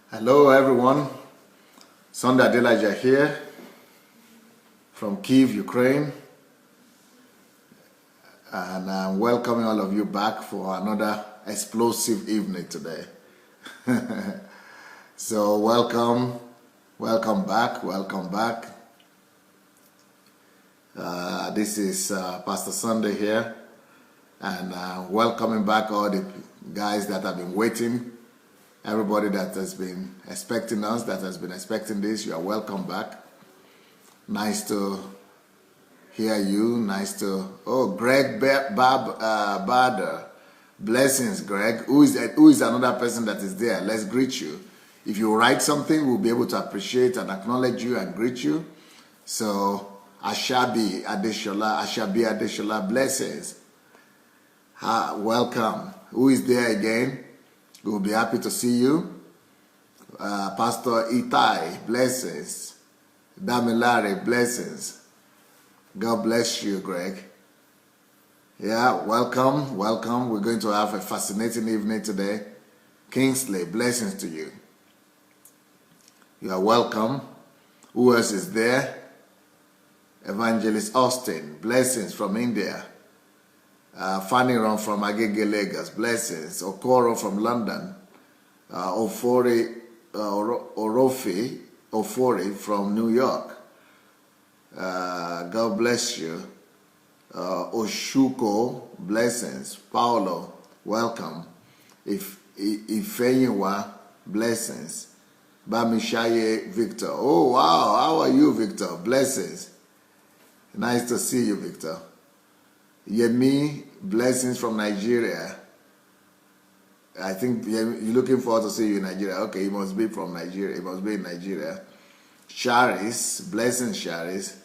Hello everyone, Sandey Adelaja here from Kyiv, Ukraine, and I'm welcoming all of you back for another explosive evening today. So welcome back. This is Pastor Sandey here, and welcoming back all the guys that have been waiting. Everybody that has been expecting us, that has been expecting this, you are welcome back. Nice to hear you. Greg Bader. Blessings, Greg. Who is another person that is there? Let's greet you. If you write something, we'll be able to appreciate and acknowledge you and greet you. So, Ashabi Adeshola, blessings. Welcome. Who is there again? We'll be happy to see you. Pastor Itai, blessings. Damilare, blessings. God bless you, Greg. Yeah, welcome. We're going to have a fascinating evening today. Kingsley, blessings to you. You are welcome. Who else is there? Evangelist Austin, blessings from India. Faniron from Agege, Lagos, blessings. Okoro from London. Ofori from New York. God bless you. Oshuko, blessings. Paulo, welcome. Ifeyiwa, blessings. Bamishaye, Victor. Oh, wow. How are you, Victor? Blessings. Nice to see you, Victor. Yemi, blessings from Nigeria. I think you're looking forward to see you in Nigeria. Okay, you must be from Nigeria. You must be in Nigeria. Charis, blessings, Charis.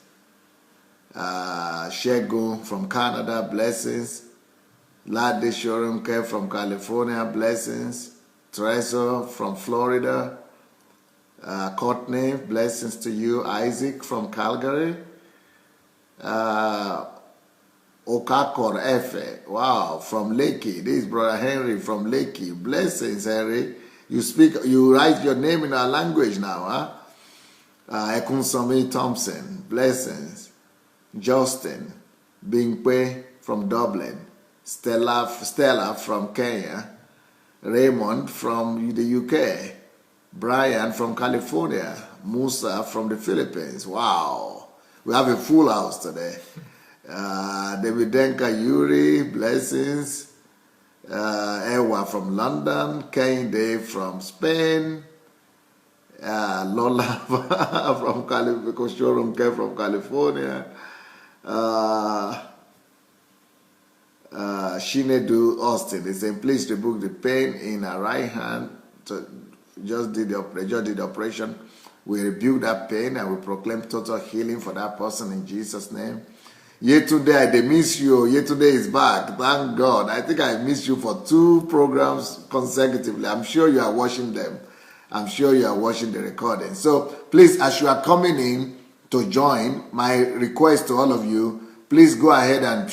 Shego from Canada, blessings. Lade Shorumke from California, blessings. Teresa from Florida. Courtney, blessings to you. Isaac from Calgary. Okakor Efe, wow, from Lekki. This is Brother Henry from Lekki. Blessings, Henry. You write your name in our language now, huh? Ekunsami Thompson, blessings. Justin Bingpe from Dublin. Stella from Kenya. Raymond from the UK. Brian from California. Musa from the Philippines. Wow, we have a full house today. Davidenka Yuri, blessings. Ewa from London. Kende from Spain. Lola from California. From California. Shinedu Austin. They say, please rebuke the pain in her right hand. So just did the operation. We rebuke that pain and we proclaim total healing for that person in Jesus' name. Yesterday, they miss you. Yesterday is back. Thank God. I think I missed you for 2 programs consecutively. I'm sure you are watching them. I'm sure you are watching the recording. So please, as you are coming in to join, my request to all of you, please go ahead and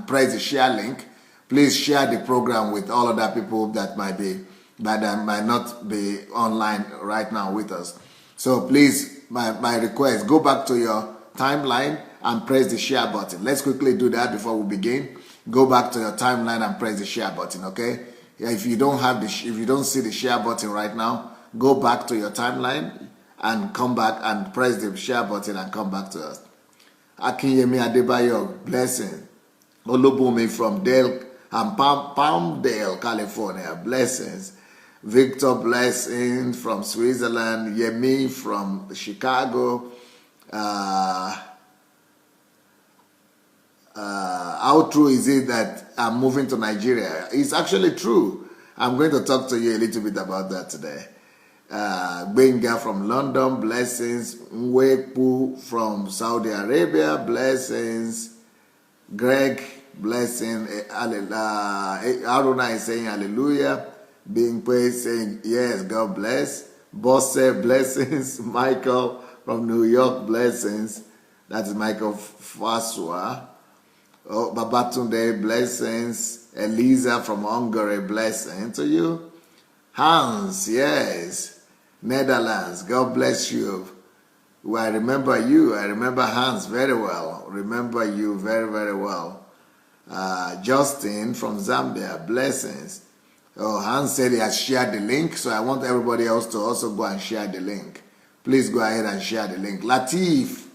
press the share link. Please share the program with all other people that might not be online right now with us. So please, my request, go back to your timeline and press the share button. Let's quickly do that before we begin. Go back to your timeline and press the share button, okay? If you don't see the share button right now, go back to your timeline and come back and press the share button and come back to us. Akinyemi Adebayo, blessing. Olubumi from Palmdale, California, blessings. Victor, blessing from Switzerland. Yemi from Chicago. How true is it that I'm moving to Nigeria? It's actually true. I'm going to talk to you a little bit about that today. Benga from London, blessings. Mwepu from Saudi Arabia, blessings. Greg, blessing. Aruna is saying hallelujah. Bingpe saying yes, God bless. Bosse, blessings. Michael from New York, blessings. That is Michael Faswa. Oh, Babatunde, blessings. Eliza from Hungary, blessing to you. Hans, yes. Netherlands, God bless you. Well, I remember you. I remember Hans very well. Remember you very, very well. Justin from Zambia, blessings. Oh, Hans said he has shared the link, so I want everybody else to also go and share the link. Please go ahead and share the link. Latif,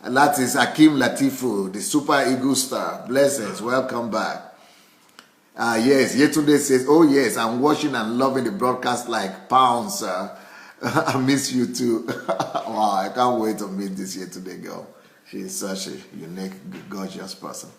that is Akim Latifu, the Super Eagle Star. Blessings, welcome back. Yes, Yetunde says, oh yes, I'm watching and loving the broadcast like pounds, sir. I miss you too. Wow, I can't wait to meet this Yetunde girl. She's such a unique, gorgeous person.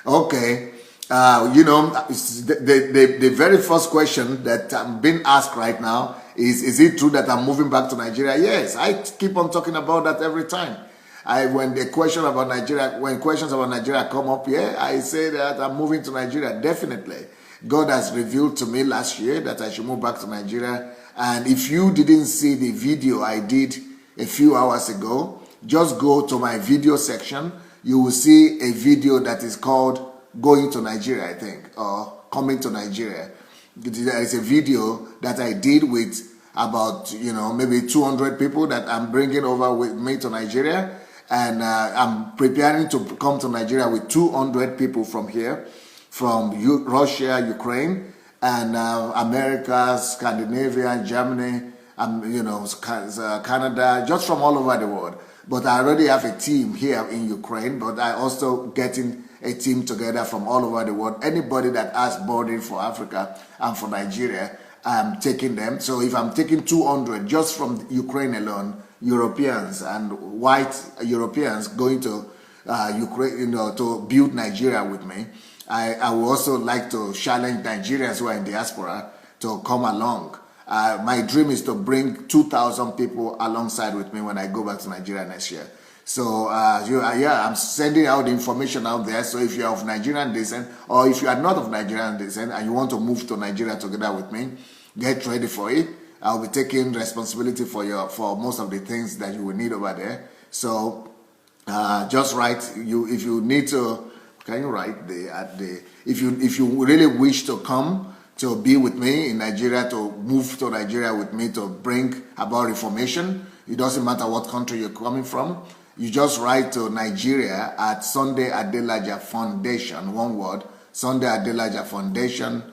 Okay, you know, the very first question that I'm being asked right now is it true that I'm moving back to Nigeria? Yes, I keep on talking about that every time. When questions about Nigeria come up here, I say that I'm moving to Nigeria, definitely. God has revealed to me last year that I should move back to Nigeria. And if you didn't see the video I did a few hours ago, just go to my video section. You will see a video that is called Going to Nigeria, I think, or Coming to Nigeria. There is a video that I did with about, you know, maybe 200 people that I'm bringing over with me to Nigeria. And I'm preparing to come to Nigeria with 200 people from here, from Russia, Ukraine, and America, Scandinavia, Germany, you know, Canada, just from all over the world. But I already have a team here in Ukraine, but I also getting a team together from all over the world. Anybody that has boarding for Africa and for Nigeria, I'm taking them. So if I'm taking 200 just from Ukraine alone, Europeans and white Europeans going to Ukraine, you know, to build Nigeria with me, I would also like to challenge Nigerians who are in diaspora to come along. My dream is to bring 2,000 people alongside with me when I go back to Nigeria next year. So yeah, I'm sending out the information out there. So if you're of Nigerian descent, or if you are not of Nigerian descent and you want to move to Nigeria together with me, get ready for it. I'll be taking responsibility for most of the things that you will need over there. So just write if you need to. Can you write if you really wish to come to be with me in Nigeria, to move to Nigeria with me to bring about reformation? It doesn't matter what country you're coming from. You just write to Nigeria at Sandey Adelaja Foundation, one word, Sandey Adelaja Foundation.com.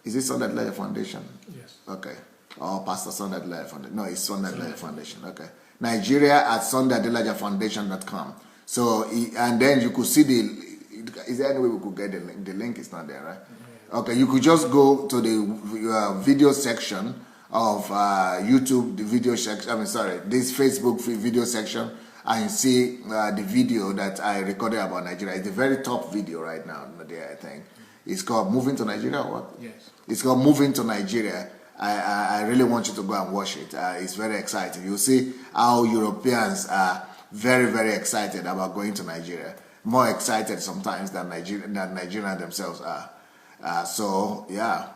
Is it Sandey Adelaja Foundation? Yes. Okay. Or Pastor Sandey Adelaja Foundation? No, it's Sandey Adelaja Foundation. Okay. Nigeria at Sandey Adelaja Foundation.com. So, and then you could see is there any way we could get the link? The link is not there, right? Mm-hmm. Okay, you could just go to the video section of YouTube, the video section, this Facebook video section, and see the video that I recorded about Nigeria. It's the very top video right now there, I think. It's called Moving to Nigeria, what? Yes. It's called Moving to Nigeria. I really want you to go and watch it. It's very exciting. You'll see how Europeans are very, very excited about going to Nigeria. More excited sometimes than Nigerians themselves are. So, yeah.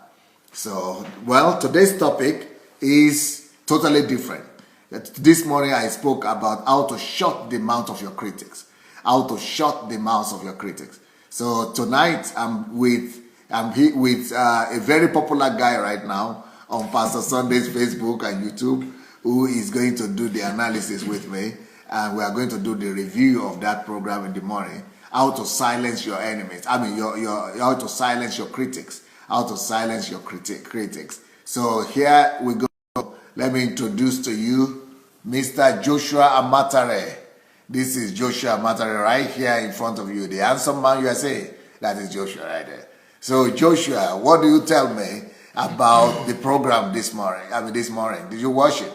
So, well, today's topic is totally different. This morning I spoke about how to shut the mouth of your critics. How to shut the mouths of your critics. So tonight I'm with a very popular guy right now on Pastor Sandey's Facebook and YouTube, who is going to do the analysis with me, and we are going to do the review of that program in the morning. How to silence your enemies. How to silence your critics. How to silence your critics. So here we go. Let me introduce to you Mr. Joshua Amatare. This is Joshua Amatare right here in front of you. The handsome man USA. That is Joshua right there. So Joshua, what do you tell me about the program this morning? Did you watch it?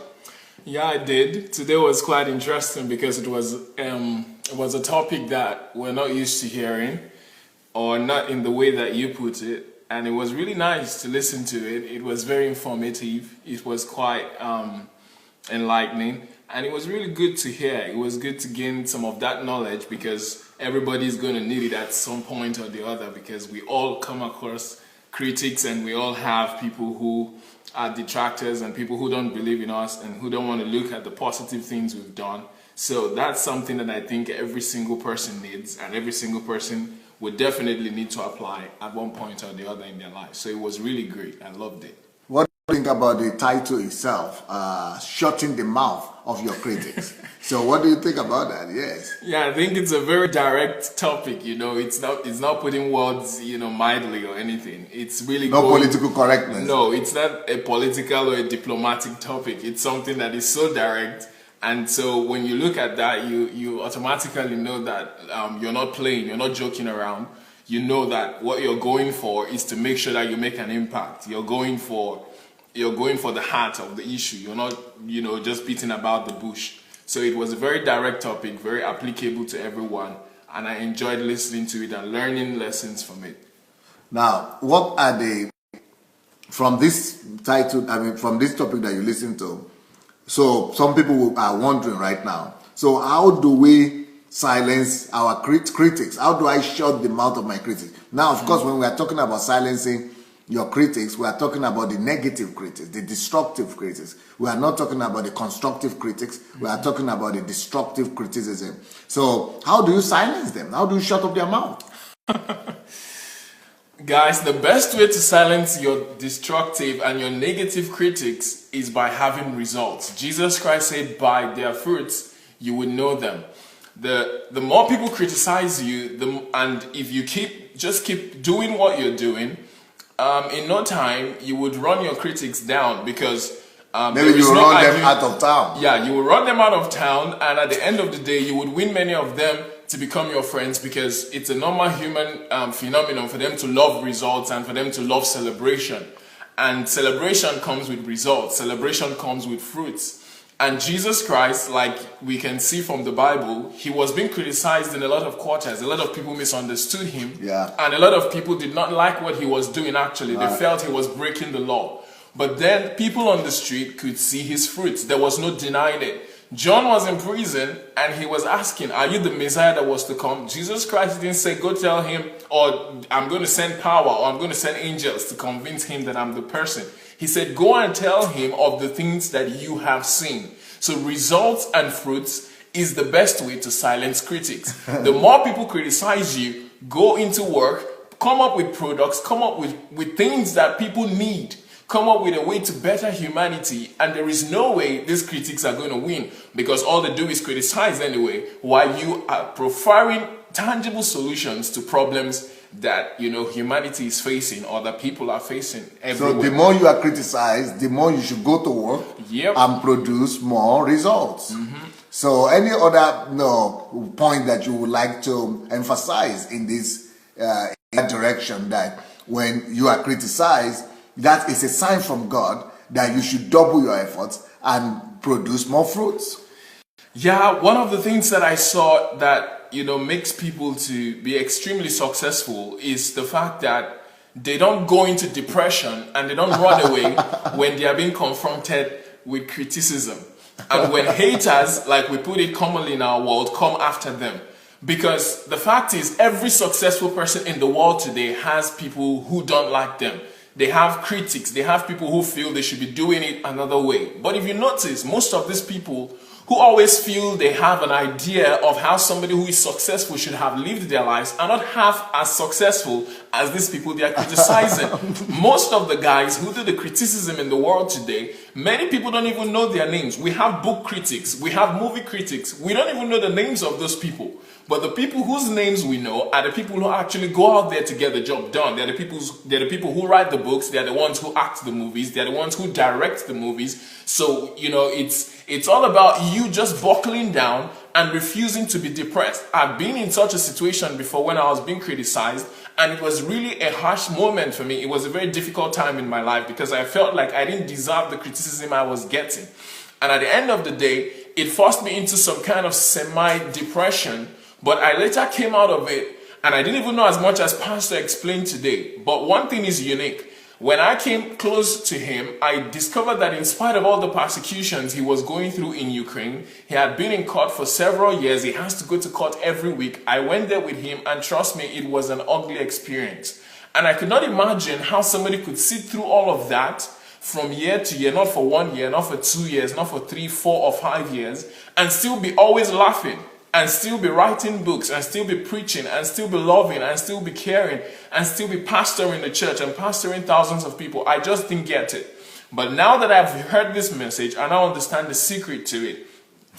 Yeah, I did. Today was quite interesting because it was a topic that we're not used to hearing, or not in the way that you put it. And it was really nice to listen to it. It was very informative. It was quite enlightening. And it was really good to hear. It was good to gain some of that knowledge, because everybody's going to need it at some point or the other, because we all come across critics and we all have people who are detractors and people who don't believe in us and who don't want to look at the positive things we've done. So that's something that I think every single person needs, and every single person would definitely need to apply at one point or the other in their life. So it was really great. I loved it. What do you think about the title itself, shutting the mouth of your critics? So what do you think about that? Yes. Yeah, I think it's a very direct topic. It's not putting words, mildly or anything. It's really no political correctness. No, it's not a political or a diplomatic topic. It's something that is so direct. And so when you look at that, you automatically know that you're not playing, you're not joking around. You know that what you're going for is to make sure that you make an impact. You're going for the heart of the issue. You're not, just beating about the bush. So it was a very direct topic, very applicable to everyone. And I enjoyed listening to it and learning lessons from it. Now, what are from this title, from this topic that you listen to, so some people are wondering right now, so how do we silence our critics? How do I shut the mouth of my critics? Now, of course, when we are talking about silencing your critics, we are talking about the negative critics, the destructive critics. We are not talking about the constructive critics. We are talking about the destructive criticism. So how do you silence them? How do you shut up their mouth? Guys, the best way to silence your destructive and your negative critics is by having results. Jesus Christ said, by their fruits, you will know them. The more people criticize you, and if you just keep doing what you're doing, in no time, you would run your critics down, because maybe you will run them out of town. Yeah, you will run them out of town, and at the end of the day, you would win many of them to become your friends, because it's a normal human phenomenon for them to love results and for them to love celebration. And celebration comes with results. Celebration comes with fruits. And Jesus Christ, like we can see from the Bible, he was being criticized in a lot of quarters. A lot of people misunderstood him. Yeah. And a lot of people did not like what he was doing, actually. They felt he was breaking the law. But then people on the street could see his fruits. There was no denying it. John was in prison and he was asking, are you the Messiah that was to come? Jesus Christ didn't say, go tell him, or I'm going to send power, or I'm going to send angels to convince him that I'm the person. He said, go and tell him of the things that you have seen. So results and fruits is the best way to silence critics. The more people criticize you, go into work, come up with products, come up with things that people need. Come up with a way to better humanity, and there is no way these critics are going to win, because all they do is criticize anyway, while you are providing tangible solutions to problems that humanity is facing, or that people are facing everywhere. So the more you are criticized, the more you should go to work and produce more results. So any other point that you would like to emphasize in this direction, that when you are criticized, that is a sign from God that you should double your efforts and produce more fruits? Yeah, one of the things that I saw that makes people to be extremely successful is the fact that they don't go into depression and they don't run away when they are being confronted with criticism. And when haters, like we put it commonly in our world, come after them. Because the fact is, every successful person in the world today has people who don't like them. They have critics, they have people who feel they should be doing it another way. But if you notice, most of these people who always feel they have an idea of how somebody who is successful should have lived their lives are not half as successful as these people they are criticizing. Most of the guys who do the criticism in the world today, many people don't even know their names. We have book critics, we have movie critics, we don't even know the names of those people. But the people whose names we know are the people who actually go out there to get the job done. They're the people who write the books. They're the ones who act the movies. They're the ones who direct the movies. So, it's all about you just buckling down and refusing to be depressed. I've been in such a situation before when I was being criticized, and it was really a harsh moment for me. It was a very difficult time in my life because I felt like I didn't deserve the criticism I was getting. And at the end of the day, it forced me into some kind of semi-depression. But I later came out of it, and I didn't even know as much as Pastor explained today. But one thing is unique. When I came close to him, I discovered that in spite of all the persecutions he was going through in Ukraine, he had been in court for several years. He has to go to court every week. I went there with him, and trust me, it was an ugly experience. And I could not imagine how somebody could sit through all of that, from year to year, not for 1 year, not for 2 years, not for 3, 4, or 5 years, and still be always laughing, and still be writing books, and still be preaching, and still be loving, and still be caring, and still be pastoring the church and pastoring thousands of people. I just didn't get it. But now that I've heard this message, I now understand the secret to it.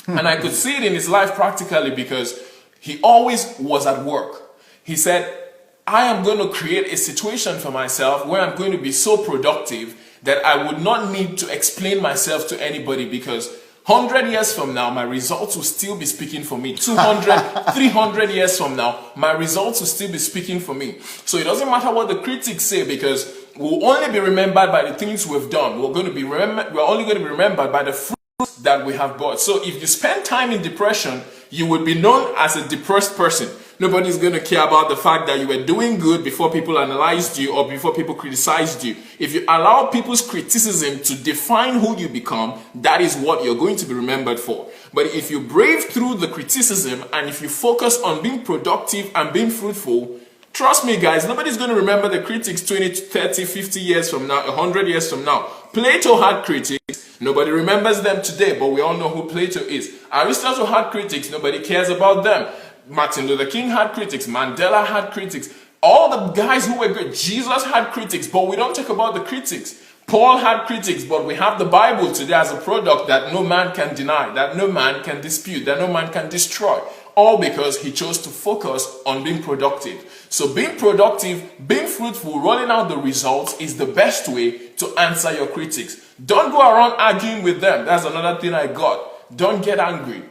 And I could see it in his life practically, because he always was at work. He said, I am going to create a situation for myself where I'm going to be so productive that I would not need to explain myself to anybody, because 100 years from now, my results will still be speaking for me. 200, 300 years from now, my results will still be speaking for me. So it doesn't matter what the critics say, because we'll only be remembered by the things we've done. We're only going to be remembered by the fruits that we have brought. So if you spend time in depression, you would be known as a depressed person. Nobody's going to care about the fact that you were doing good before people analyzed you or before people criticized you. If you allow people's criticism to define who you become, that is what you're going to be remembered for. But if you brave through the criticism and if you focus on being productive and being fruitful, trust me guys, nobody's going to remember the critics 20, 30, 50 years from now, 100 years from now. Plato had critics. Nobody remembers them today, but we all know who Plato is. Aristotle had critics. Nobody cares about them. Martin Luther King had critics. Mandela had critics. All the guys who were great. Jesus had critics, but we don't talk about the critics. Paul had critics, but we have the Bible today as a product that no man can deny, that no man can dispute, that no man can destroy. All because he chose to focus on being productive. So being productive, being fruitful, rolling out the results is the best way to answer your critics. Don't go around arguing with them. That's another thing I got. Don't get angry.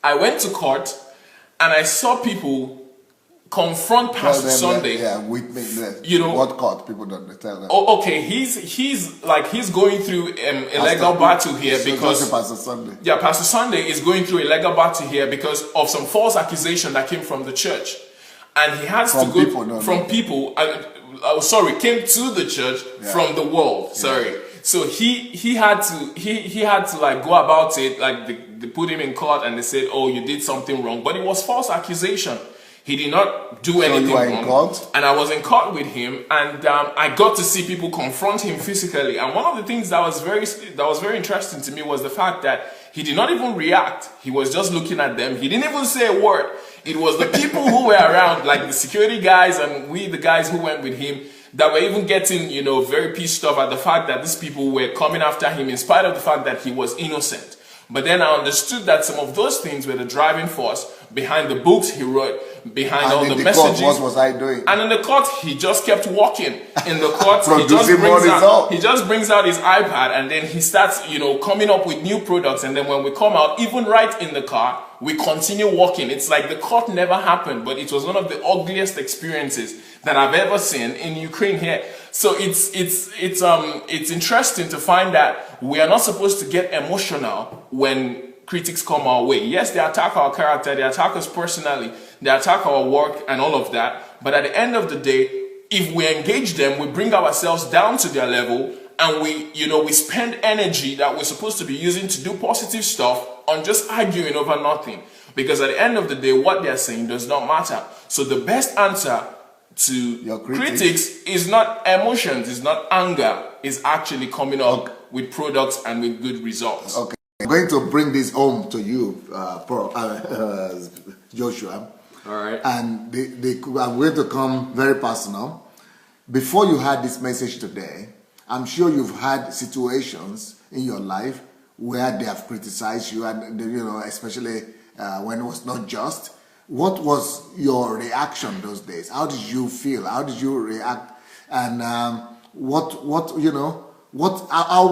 I went to court and I saw people confront Pastor Sandey. Yeah, with me. You know what court? People don't tell them. Oh, okay. He's going through a legal battle here because Pastor Sandey. Yeah, Pastor Sandey is going through a legal battle here because of some false accusation that came from the church, and he has to go from people. Came to the church from the world. Sorry. So he had to like go about it, like they put him in court and they said, oh, you did something wrong, but it was false accusation. He did not do anything wrong. In court? And I was in court with him, and I got to see people confront him physically. And one of the things that was very interesting to me was the fact that he did not even react. He was just looking at them. He didn't even say a word. It was the people who were around, like the security guys and the guys who went with him, that were even getting, very pissed off at the fact that these people were coming after him in spite of the fact that he was innocent. But then I understood that some of those things were the driving force behind the books he wrote, behind all the messages. Court, what was I doing? And in the court, he just kept walking. In the court, he just brings out his iPad, and then he starts, coming up with new products. And then when we come out, even right in the car, we continue walking. It's like the court never happened, but it was one of the ugliest experiences that I've ever seen in Ukraine here. So it's interesting to find that we are not supposed to get emotional when critics come our way. Yes, they attack our character, they attack us personally, they attack our work and all of that. But at the end of the day, if we engage them, we bring ourselves down to their level, and we spend energy that we're supposed to be using to do positive stuff on just arguing over nothing. Because at the end of the day, what they're saying does not matter. So the best answer to your critics is not emotions, is not anger, is actually coming up with products and with good results. Okay, I'm going to bring this home to you, Joshua. All right. And I'm going to come very personal. Before you had this message today, I'm sure you've had situations in your life where they have criticized you, and especially when it was not just. What was your reaction those days? How did you feel? How did you react? And how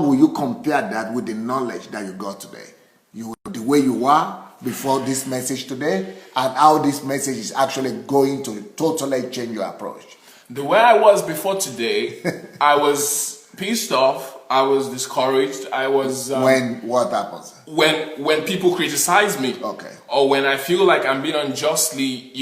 will you compare that with the knowledge that you got today? The way you were before this message today, and how this message is actually going to totally change your approach. The way I was before today, I was pissed off. I was discouraged. I was what happens? When people criticize me, okay, or when I feel like I'm being unjustly,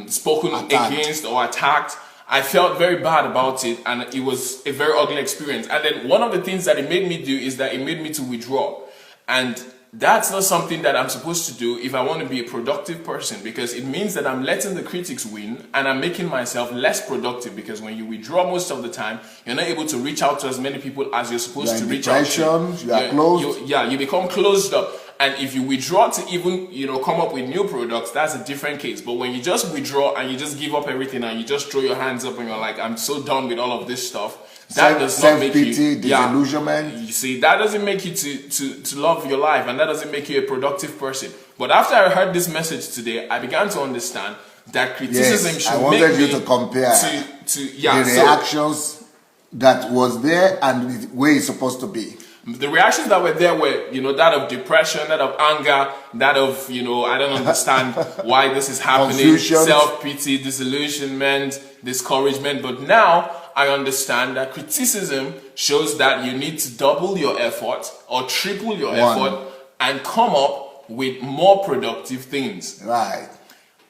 spoken against or attacked, I felt very bad about it, and it was a very ugly experience. And then one of the things that it made me do is that it made me to withdraw, and that's not something that I'm supposed to do if I want to be a productive person, because it means that I'm letting the critics win and I'm making myself less productive, because when you withdraw most of the time, you're not able to reach out to as many people as you're supposed to reach out to. You are closed. You become closed up. And if you withdraw to even, come up with new products, that's a different case. But when you just withdraw and you just give up everything and you just throw your hands up and you're like, I'm so done with all of this stuff, that does not make you disillusionment. You see, that doesn't make you to love your life, and that doesn't make you a productive person. But after I heard this message today, I began to understand that criticism should make me... I wanted you to compare the reactions that was there and the way it's supposed to be. The reactions that were there were, that of depression, that of anger, that of, I don't understand why this is happening, confusion, self-pity, disillusionment, discouragement. But now I understand that criticism shows that you need to double your effort or triple your effort and come up with more productive things. Right.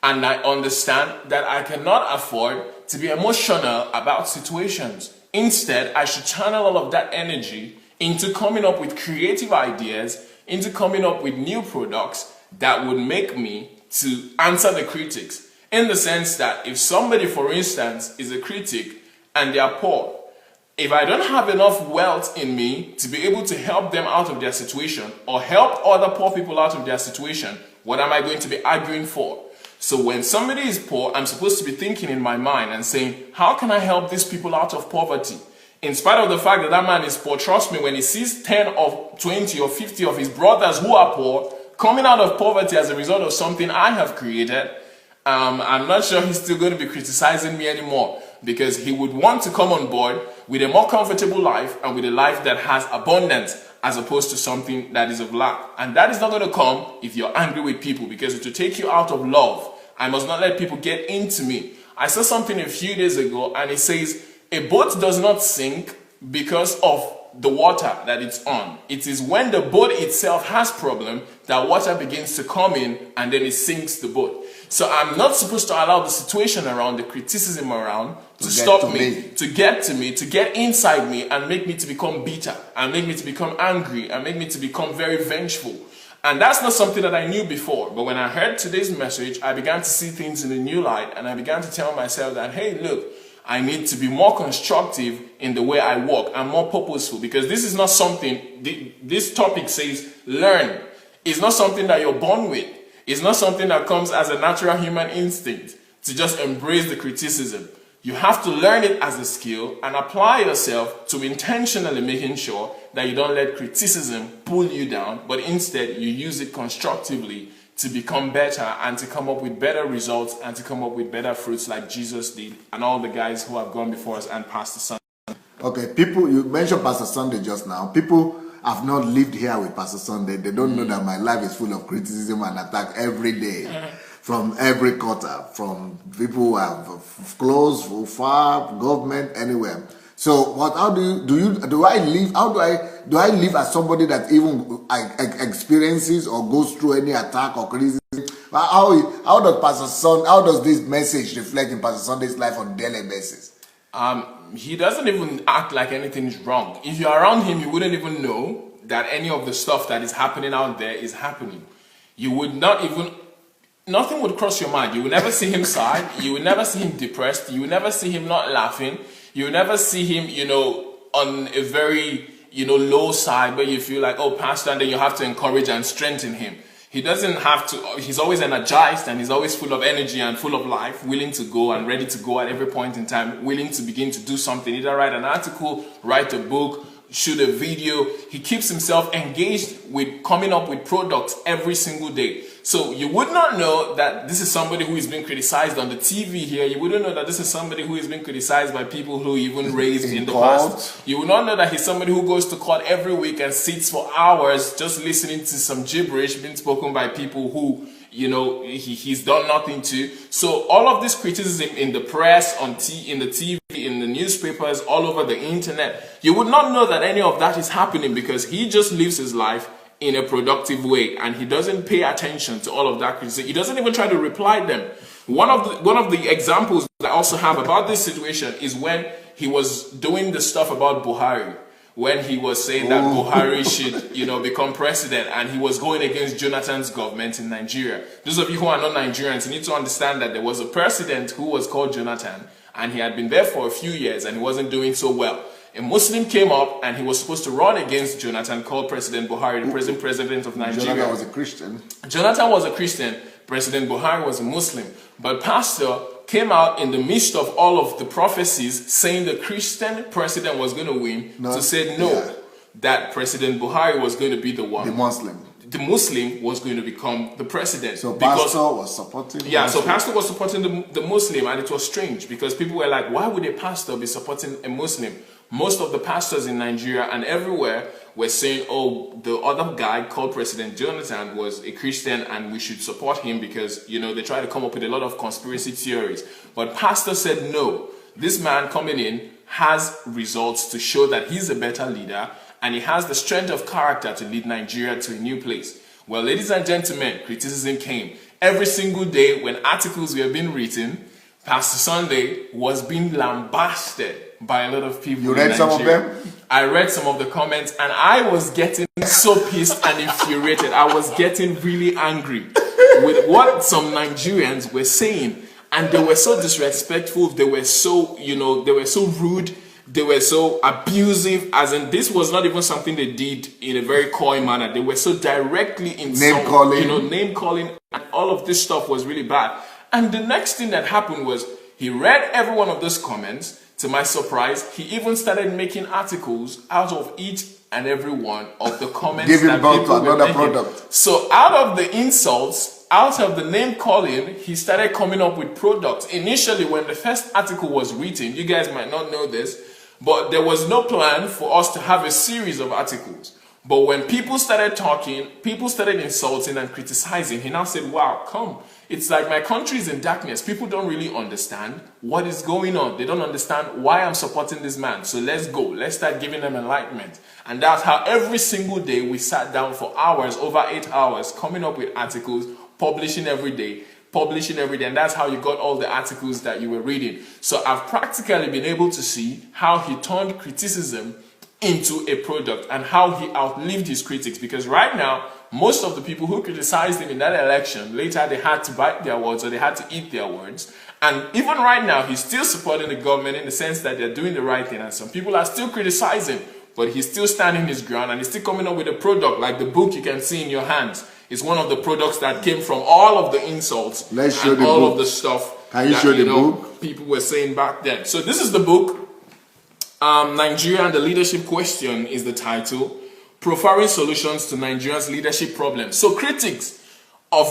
And I understand that I cannot afford to be emotional about situations. Instead, I should channel all of that energy into coming up with creative ideas, into coming up with new products that would make me to answer the critics. In the sense that if somebody, for instance, is a critic and they are poor, if I don't have enough wealth in me to be able to help them out of their situation or help other poor people out of their situation, what am I going to be arguing for? So when somebody is poor, I'm supposed to be thinking in my mind and saying, how can I help these people out of poverty? In spite of the fact that that man is poor, trust me, when he sees 10 or 20 or 50 of his brothers who are poor coming out of poverty as a result of something I have created, I'm not sure he's still going to be criticizing me anymore, because he would want to come on board with a more comfortable life and with a life that has abundance as opposed to something that is of lack. And that is not going to come if you're angry with people, because it will take you out of love. I must not let people get into me. I saw something a few days ago and it says, a boat does not sink because of the water that it's on. It is when the boat itself has problem that water begins to come in and then it sinks the boat. So I'm not supposed to allow the situation around, the criticism around, to stop me, to get to me, to get inside me and make me to become bitter, and make me to become angry, and make me to become very vengeful. And that's not something that I knew before. But when I heard today's message, I began to see things in a new light, and I began to tell myself that, hey, look, I need to be more constructive in the way I walk and more purposeful, because this is not something, this topic says learn. It's not something that you're born with. It's not something that comes as a natural human instinct to just embrace the criticism. You have to learn it as a skill and apply yourself to intentionally making sure that you don't let criticism pull you down, but instead you use it constructively to become better and to come up with better results and to come up with better fruits like Jesus did and all the guys who have gone before us and Pastor Sandey. Okay, people, you mentioned Pastor Sandey just now. People have not lived here with Pastor Sandey. They don't know that my life is full of criticism and attack every day. From every quarter, from people who are close, far, government, anywhere. So, how do I live? How do I live as somebody that even experiences or goes through any attack or criticism? How does this message reflect in Pastor Sandey's life on a daily basis? He doesn't even act like anything is wrong. If you're around him, you wouldn't even know that any of the stuff that is happening out there is happening. You would not even. Nothing would cross your mind. You will never see him sad. You will never see him depressed. You will never see him not laughing. You will never see him, on a very, low side where you feel like, oh, Pastor, and then you have to encourage and strengthen him. He doesn't have to. He's always energized and he's always full of energy and full of life, willing to go and ready to go at every point in time, willing to begin to do something, either write an article, write a book, shoot a video. He keeps himself engaged with coming up with products every single day. So you would not know that this is somebody who is being criticized on the TV here. You wouldn't know that this is somebody who is being criticized by people who even raised in the past. You would not know that he's somebody who goes to court every week and sits for hours just listening to some gibberish being spoken by people who, he's done nothing to. So all of this criticism in the press, in the TV, in the newspapers, all over the internet, you would not know that any of that is happening because he just lives his life in a productive way and he doesn't pay attention to all of that criticism. He doesn't even try to reply them. One of the examples that I also have about this situation is when he was doing the stuff about Buhari. when he was saying that Buhari should, you know, become president, and he was going against Jonathan's government in Nigeria. Those of you who are not Nigerians, you need to understand that there was a president who was called Jonathan, and he had been there for a few years and he wasn't doing so well. A Muslim came up and he was supposed to run against Jonathan, called President Buhari, the present president of Nigeria. Jonathan was a Christian. Jonathan was a Christian. President Buhari was a Muslim. But Pastor came out in the midst of all of the prophecies saying the Christian president was going to win, to say no, that President Buhari was going to be the one. The Muslim. The Muslim was going to become the president. So Pastor was supporting so Pastor was supporting the Muslim, and it was strange because people were like, why would a pastor be supporting a Muslim? Most of the pastors in Nigeria and everywhere were saying, oh, the other guy called President Jonathan was a Christian and we should support him because, you know, they try to come up with a lot of conspiracy theories. But Pastor said, no, this man coming in has results to show that he's a better leader and he has the strength of character to lead Nigeria to a new place. Well, ladies and gentlemen, criticism came. Every single day when articles were being written, Pastor Sandei was being lambasted by a lot of people. You read some of them? I read some of the comments and I was getting so pissed and infuriated. I was getting really angry with what some Nigerians were saying. And they were so disrespectful. They were so, you know, they were so rude. They were so abusive, as in this was not even something they did in a very coy manner. They were so directly insulting, name calling, and all of this stuff was really bad. And the next thing that happened was he read every one of those comments. To my surprise, he even started making articles out of each and every one of the comments. Giving that birth people to another were making. product. So out of the insults, out of the name calling, he started coming up with products. Initially, when the first article was written, you guys might not know this, but there was no plan for us to have a series of articles. But when people started talking, people started insulting and criticizing, he now said, wow, come. It's like my country is in darkness. People don't really understand what is going on. They don't understand why I'm supporting this man. So let's go. Let's start giving them enlightenment. And that's how every single day we sat down for hours, over 8 hours, coming up with articles, publishing every day. And that's how you got all the articles that you were reading. So I've practically been able to see how he turned criticism into a product and how he outlived his critics, because right now most of the people who criticized him in that election, later they had to bite their words or they had to eat their words. And even right now he's still supporting the government in the sense that they're doing the right thing, and some people are still criticizing, but he's still standing his ground and he's still coming up with a product like the book you can see in your hands. It's one of the products that came from all of the insults and all of the stuff Can you show the book? People were saying back then. So this is the book. Nigeria and the Leadership Question is the title. Profiling Solutions to Nigeria's Leadership Problems. So critics of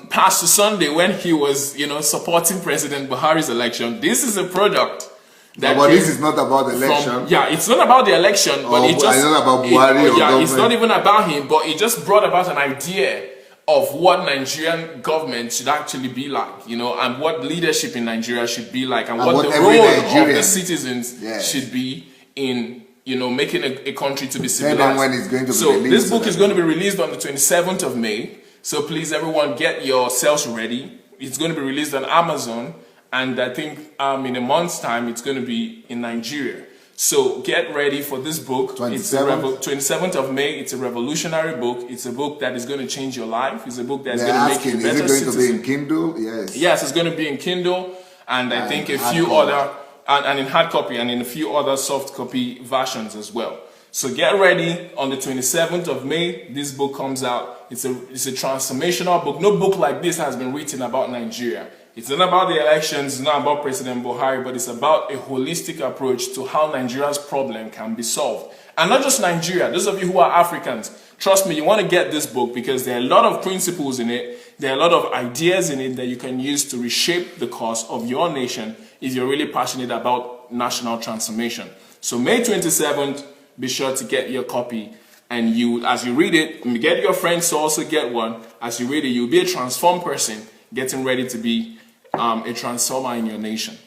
Pastor Sandei, when he was, supporting President Buhari's election, this is a product. But this is not about the election. It's not about the election, but it's not about Buhari it's not even about him, but it just brought about an idea of what Nigerian government should actually be like, and what leadership in Nigeria should be like, and what the role of the citizens should be in, making a country to be civilized. When it's going to be so released, this book is going to be released on the 27th of May. So please, everyone, get yourselves ready. It's going to be released on Amazon. And I think in a month's time, it's going to be in Nigeria. So get ready for this book. 27th of May. It's a revolutionary book. It's a book that is going to change your life. It's a book that's going to make you a better citizen. Is it going to be in Kindle? Yes. Yes, it's going to be in Kindle. And I think a few other, and in hard copy, and in a few other soft copy versions as well. So get ready. On the 27th of May, this book comes out. It's a transformational book. No book like this has been written about Nigeria. It's not about the elections, it's not about President Buhari, but it's about a holistic approach to how Nigeria's problem can be solved. And not just Nigeria, those of you who are Africans, trust me, you want to get this book because there are a lot of principles in it, there are a lot of ideas in it that you can use to reshape the course of your nation if you're really passionate about national transformation. So May 27th, be sure to get your copy. And as you read it, get your friends to also get one. As you read it, you'll be a transformed person getting ready to be a transformer in your nation.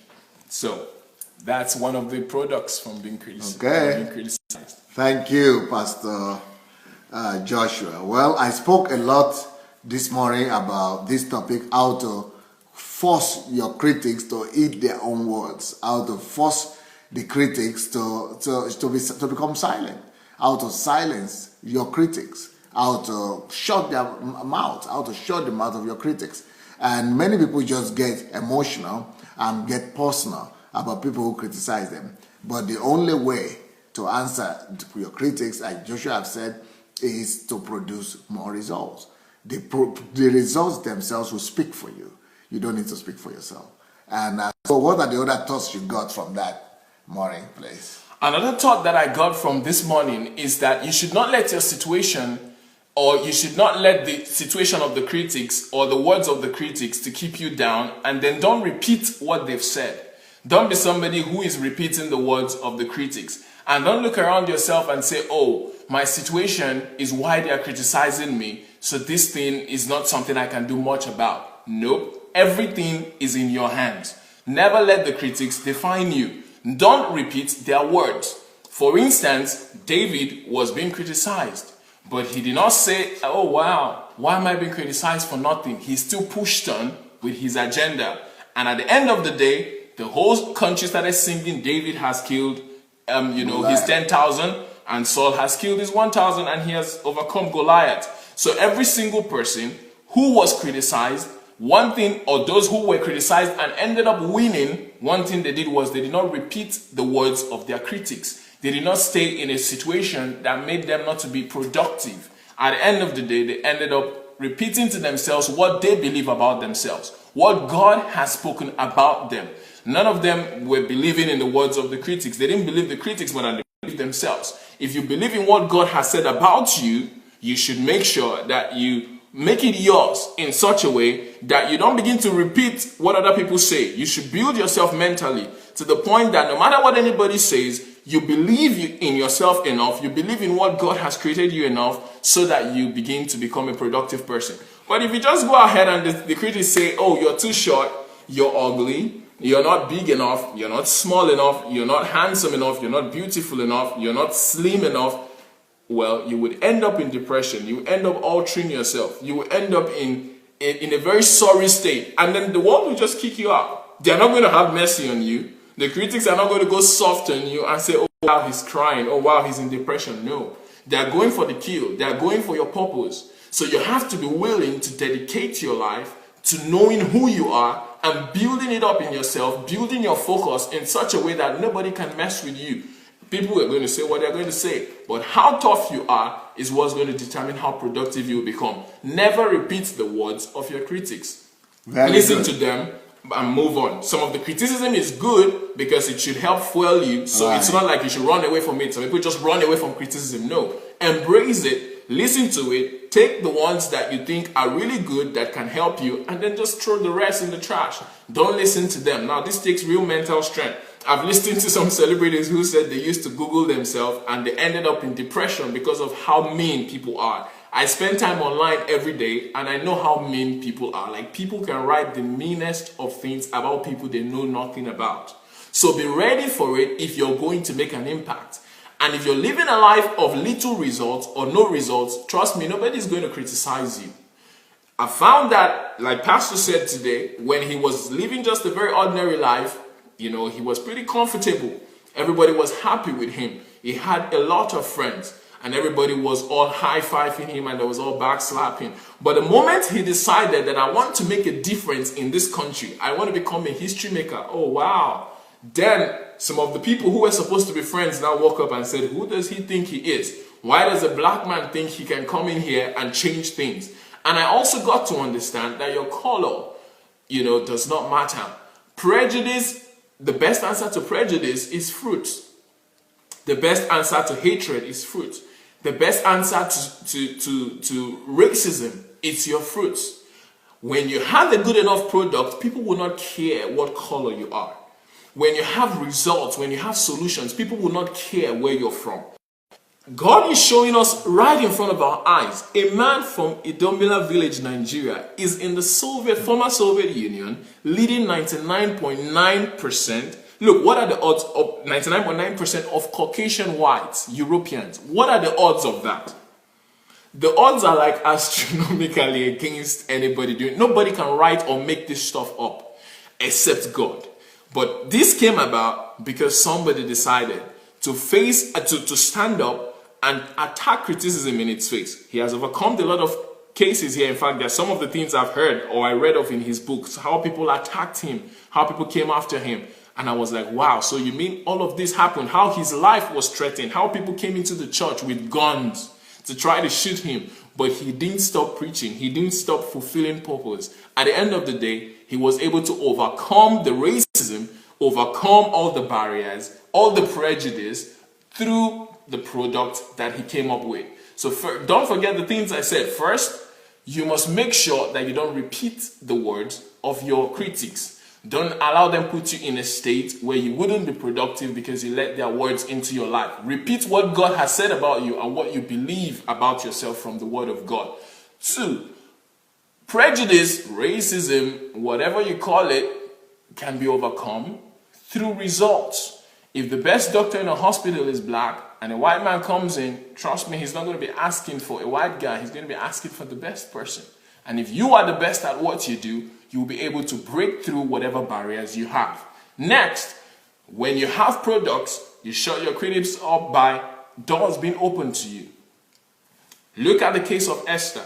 So that's one of the products from being criticized. Okay. Thank you, Pastor Joshua. Well, I spoke a lot this morning about this topic, how to force your critics to eat their own words, how to force the critics to become silent, how to silence your critics, how to shut their mouth, how to shut the mouth of your critics. And many people just get emotional and get personal about people who criticize them. But the only way to answer your critics, like Joshua have said, is to produce more results. The results themselves will speak for you. You don't need to speak for yourself. And so what are the other thoughts you got from that morning, please? Another thought that I got from this morning is that you should not let your situation, or you should not let the situation of the critics or the words of the critics to keep you down, and then don't repeat what they've said. Don't be somebody who is repeating the words of the critics. And don't look around yourself and say, oh, my situation is why they are criticizing me, so this thing is not something I can do much about. Nope. Everything is in your hands. Never let the critics define you. Don't repeat their words. For instance, David was being criticized, but he did not say, oh wow, why am I being criticized for nothing? He still pushed on with his agenda. And at the end of the day, the whole country started singing, David has killed his 10,000, and Saul has killed his 1,000, and he has overcome Goliath. So every single person who was criticized, one thing, or those who were criticized and ended up winning, one thing they did was they did not repeat the words of their critics. They did not stay in a situation that made them not to be productive. At the end of the day, they ended up repeating to themselves what they believe about themselves, what God has spoken about them. None of them were believing in the words of the critics. They didn't believe the critics more than they believed themselves. If you believe in what God has said about you, you should make sure that you make it yours in such a way that you don't begin to repeat what other people say. You should build yourself mentally to the point that no matter what anybody says, you believe in yourself enough, you believe in what God has created you enough so that you begin to become a productive person. But if you just go ahead and the critics say, oh, you're too short, you're ugly, you're not big enough, you're not small enough, you're not handsome enough, you're not beautiful enough, you're not slim enough, well, you would end up in depression. You end up altering yourself. You will end up in a very sorry state. And then the world will just kick you out. They're not going to have mercy on you. The critics are not going to go soft on you and say, oh, wow, he's crying. Oh, wow, he's in depression. No. They're going for the kill. They're going for your purpose. So you have to be willing to dedicate your life to knowing who you are and building it up in yourself, building your focus in such a way that nobody can mess with you. People are going to say what they're going to say, but how tough you are is what's going to determine how productive you will become. Never repeat the words of your critics. Listen to them and move on. Some of the criticism is good because it should help fuel you, so it's not like you should run away from it. Some people just run away from criticism. No, embrace it, listen to it, take the ones that you think are really good that can help you, and then just throw the rest in the trash. Don't listen to them. Now, this takes real mental strength. I've listened to some celebrities who said they used to Google themselves and they ended up in depression because of how mean people are. I spend time online every day and I know how mean people are. Like, people can write the meanest of things about people they know nothing about. So be ready for it if you're going to make an impact. And if you're living a life of little results or no results, trust me, nobody's going to criticize you. I found that, like Pastor said today, when he was living just a very ordinary life, he was pretty comfortable. Everybody was happy with him. He had a lot of friends and everybody was all high-fiving him and they was all backslapping. But the moment he decided that I want to make a difference in this country, I want to become a history maker, oh wow. Then some of the people who were supposed to be friends now woke up and said, who does he think he is? Why does a black man think he can come in here and change things? And I also got to understand that your color, does not matter. Prejudice, the best answer to prejudice is fruit. The best answer to hatred is fruit. The best answer to racism is your fruits. When you have a good enough product, people will not care what color you are. When you have results, when you have solutions, people will not care where you're from. God is showing us right in front of our eyes. A man from Idomila village, Nigeria, is in the former Soviet Union, leading 99.9%. Look, what are the odds of 99.9% of Caucasian whites, Europeans? What are the odds of that? The odds are like astronomically against anybody doing. Nobody can write or make this stuff up except God. But this came about because somebody decided to stand up and attack criticism in its face. He has overcome a lot of cases here. In fact, there are some of the things I've heard or I read of in his books, how people attacked him, how people came after him. And I was like, wow, so you mean all of this happened? How his life was threatened, how people came into the church with guns to try to shoot him. But he didn't stop preaching. He didn't stop fulfilling purpose. At the end of the day, he was able to overcome the racism, overcome all the barriers, all the prejudice through the product that he came up with. So don't forget the things I said. First, you must make sure that you don't repeat the words of your critics. Don't allow them put you in a state where you wouldn't be productive because you let their words into your life. Repeat what God has said about you and what you believe about yourself from the word of God. 2, prejudice, racism, whatever you call it, can be overcome through results. If the best doctor in a hospital is black and a white man comes in, trust me, he's not going to be asking for a white guy. He's going to be asking for the best person. And if you are the best at what you do, you'll be able to break through whatever barriers you have. Next, when you have products, you shut your critics up by doors being open to you. Look at the case of Esther.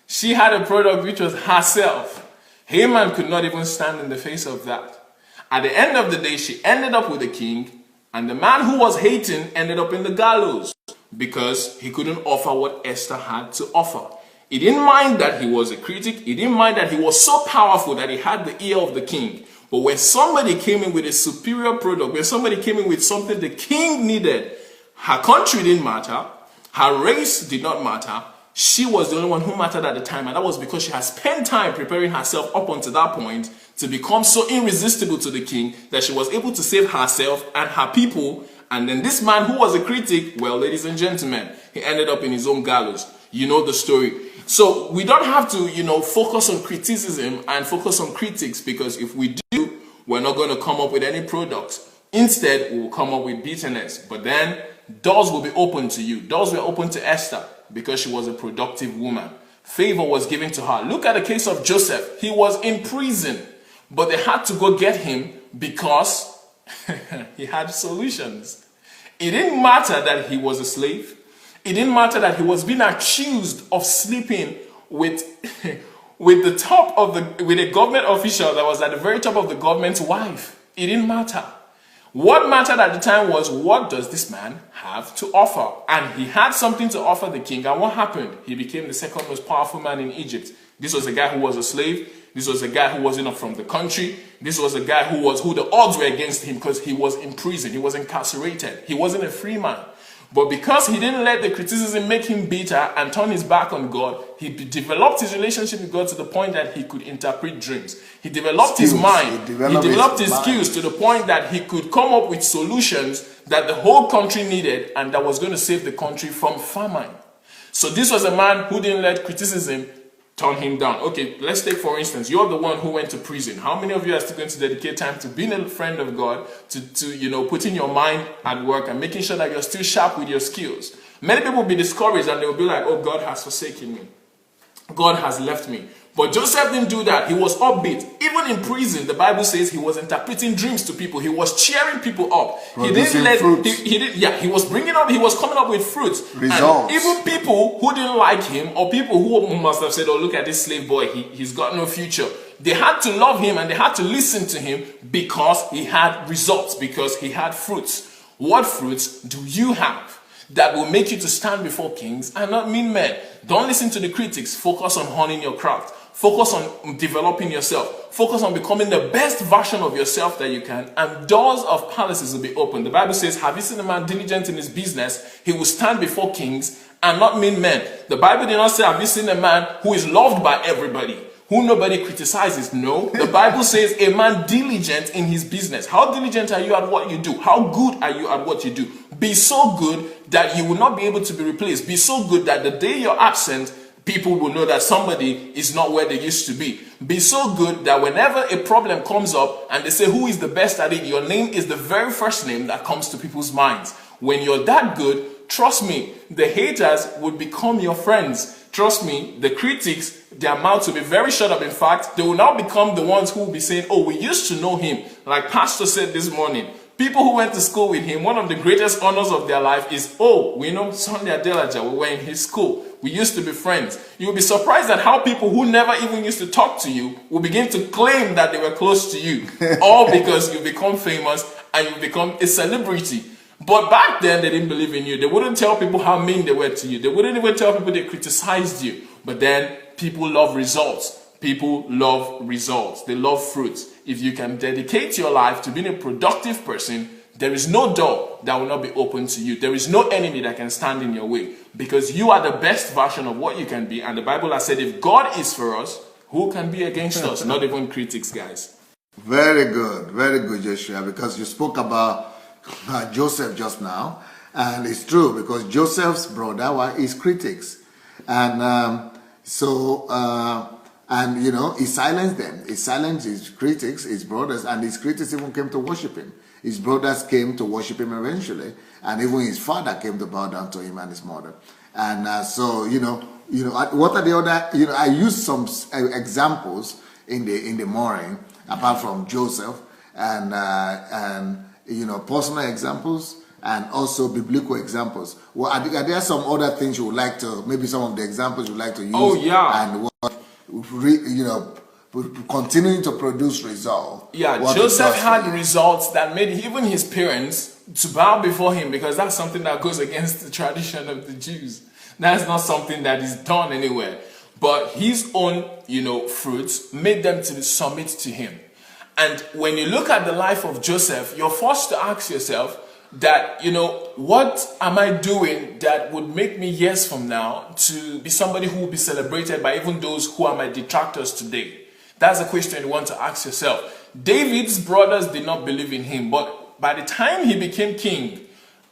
She had a product which was herself. Haman could not even stand in the face of that. At the end of the day, she ended up with the king, and the man who was hating ended up in the gallows because he couldn't offer what Esther had to offer. He didn't mind that he was a critic. He didn't mind that he was so powerful that he had the ear of the king. But when somebody came in with a superior product, when somebody came in with something the king needed, her country didn't matter, her race did not matter. She was the only one who mattered at the time, and that was because she had spent time preparing herself up until that point to become so irresistible to the king that she was able to save herself and her people. And then this man who was a critic, well, ladies and gentlemen, he ended up in his own gallows. You know the story. So we don't have to, focus on criticism and focus on critics, because if we do, we're not going to come up with any products. Instead, we will come up with bitterness. But then doors will be open to you. Doors were open to Esther because she was a productive woman. Favor was given to her. Look at the case of Joseph. He was in prison, but they had to go get him because he had solutions. It didn't matter that he was a slave. It didn't matter that he was being accused of sleeping with with a government official that was at the very top of the government's wife. It didn't matter. What mattered at the time was, what does this man have to offer? And he had something to offer the king. And what happened? He became the second most powerful man in Egypt. This was a guy who was a slave. This was a guy who wasn't up from the country. This was a guy who the odds were against him because he was in prison. He was incarcerated. He wasn't a free man. But because he didn't let the criticism make him bitter and turn his back on God, he developed his relationship with God to the point that he could interpret dreams. He developed his mind. He developed his skills to the point that he could come up with solutions that the whole country needed and that was going to save the country from famine. So this was a man who didn't let criticism turn him down. Okay, let's take for instance, you're the one who went to prison. How many of you are still going to dedicate time to being a friend of God, to putting your mind at work and making sure that you're still sharp with your skills? Many people will be discouraged and they'll be like, oh, God has forsaken me. God has left me. But Joseph didn't do that. He was upbeat. Even in prison, the Bible says he was interpreting dreams to people. He was cheering people up. He was coming up with fruits. Results. And even people who didn't like him, or people who must have said, oh, look at this slave boy, he's got no future. They had to love him and they had to listen to him because he had results, because he had fruits. What fruits do you have that will make you to stand before kings and not mean men? Don't listen to the critics. Focus on honing your craft. Focus on developing yourself. Focus on becoming the best version of yourself that you can, and doors of palaces will be open. The Bible says, have you seen a man diligent in his business? He will stand before kings and not mean men. The Bible did not say, have you seen a man who is loved by everybody, who nobody criticizes? No. The Bible says a man diligent in his business. How diligent are you at what you do? How good are you at what you do? Be so good that you will not be able to be replaced. Be so good that the day you're absent, people will know that somebody is not where they used to be. Be so good that whenever a problem comes up and they say, who is the best at it? Your name is the very first name that comes to people's minds. When you're that good, trust me, the haters would become your friends. trust me, the critics, their mouths will be very shut up. In fact, they will now become the ones who will be saying, oh, we used to know him. Like Pastor said this morning, people who went to school with him, one of the greatest honors of their life is, oh, we know Sandey Adelaja, we were in his school. We used to be friends. You'll be surprised at how people who never even used to talk to you will begin to claim that they were close to you. All because you become famous and you become a celebrity. But back then, they didn't believe in you. They wouldn't tell people how mean they were to you. They wouldn't even tell people they criticized you. But then, people love results. People love results. They love fruits. If you can dedicate your life to being a productive person, there is no door that will not be open to you. There is no enemy that can stand in your way. Because you are the best version of what you can be. And the Bible has said, if God is for us, who can be against us? Not even critics, guys. Very good, Joshua, because you spoke about Joseph just now. And it's true, because Joseph's brother were his critics. And and you know, he silenced them. He silenced his critics, his brothers, and his critics even came to worship him. His brothers came to worship him eventually, and even his father came to bow down to him and his mother. And so, what are the other? I used some examples in the morning, apart from Joseph, and personal examples and also biblical examples. Well, are there some other things you would like to? Maybe some of the examples you would like to use? Oh yeah. And continuing to produce results. Yeah, Joseph had results that made even his parents to bow before him, because that's something that goes against the tradition of the Jews. That's not something that is done anywhere. But his own, fruits made them to submit to him. And when you look at the life of Joseph, you're forced to ask yourself that, what am I doing that would make me years from now to be somebody who will be celebrated by even those who are my detractors today? That's a question you want to ask yourself. David's brothers did not believe in him, but by the time he became king,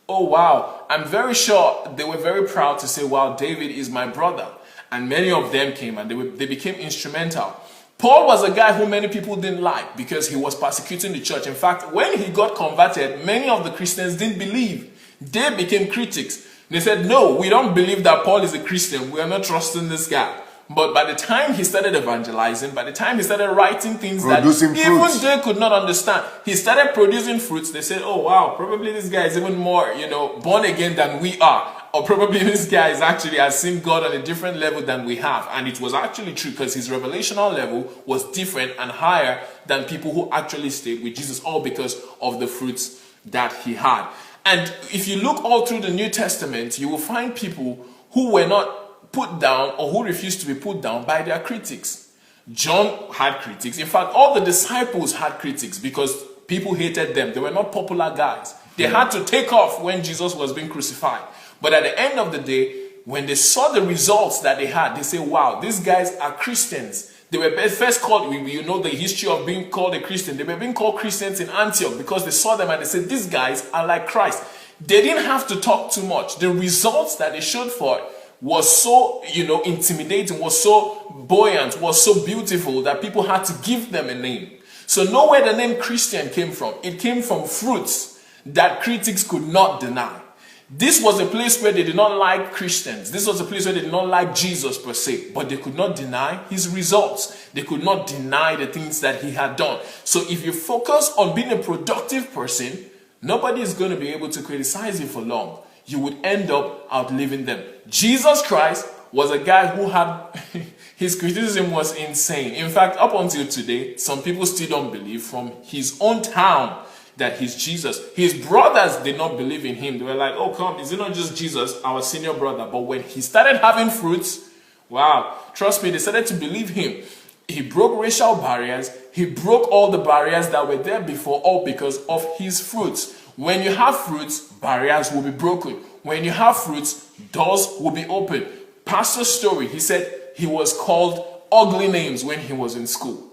oh wow, I'm very sure they were very proud to say, wow, David is my brother. And many of them came and they became instrumental. Paul was a guy who many people didn't like because he was persecuting the church. In fact, when he got converted, many of the Christians didn't believe. They became critics. They said, no, we don't believe that Paul is a Christian. We are not trusting this guy. But by the time he started evangelizing, by the time he started writing things that even they could not understand, he started producing fruits. They said, oh wow, probably this guy is even more, born again than we are. Or probably this guy is actually has seen God on a different level than we have. And it was actually true, because his revelational level was different and higher than people who actually stayed with Jesus, all because of the fruits that he had. And if you look all through the New Testament, you will find people who were not put down or who refused to be put down by their critics. John had critics. In fact, all the disciples had critics because people hated them. They were not popular guys. They had to take off when Jesus was being crucified. But at the end of the day, when they saw the results that they had, they say, wow, these guys are Christians. They were first called, the history of being called a Christian. They were being called Christians in Antioch because they saw them and they said, these guys are like Christ. They didn't have to talk too much. The results that they showed for it was so, intimidating, was so buoyant, was so beautiful that people had to give them a name. So know where the name Christian came from. It came from fruits that critics could not deny. This was a place where they did not like Christians. This was a place where they did not like Jesus per se. But they could not deny his results. They could not deny the things that he had done. So if you focus on being a productive person, nobody is going to be able to criticize you for long. You would end up outliving them. Jesus Christ was a guy who had... his criticism was insane. In fact, up until today, some people still don't believe from his own town that he's Jesus. His brothers did not believe in him. They were like, oh come, is it not just Jesus, our senior brother? But when he started having fruits, wow, trust me, they started to believe him. He broke racial barriers. He broke all the barriers that were there before, all because of his fruits. When you have fruits, barriers will be broken. When you have fruits, doors will be open. Pastor's story, he said he was called ugly names when he was in school.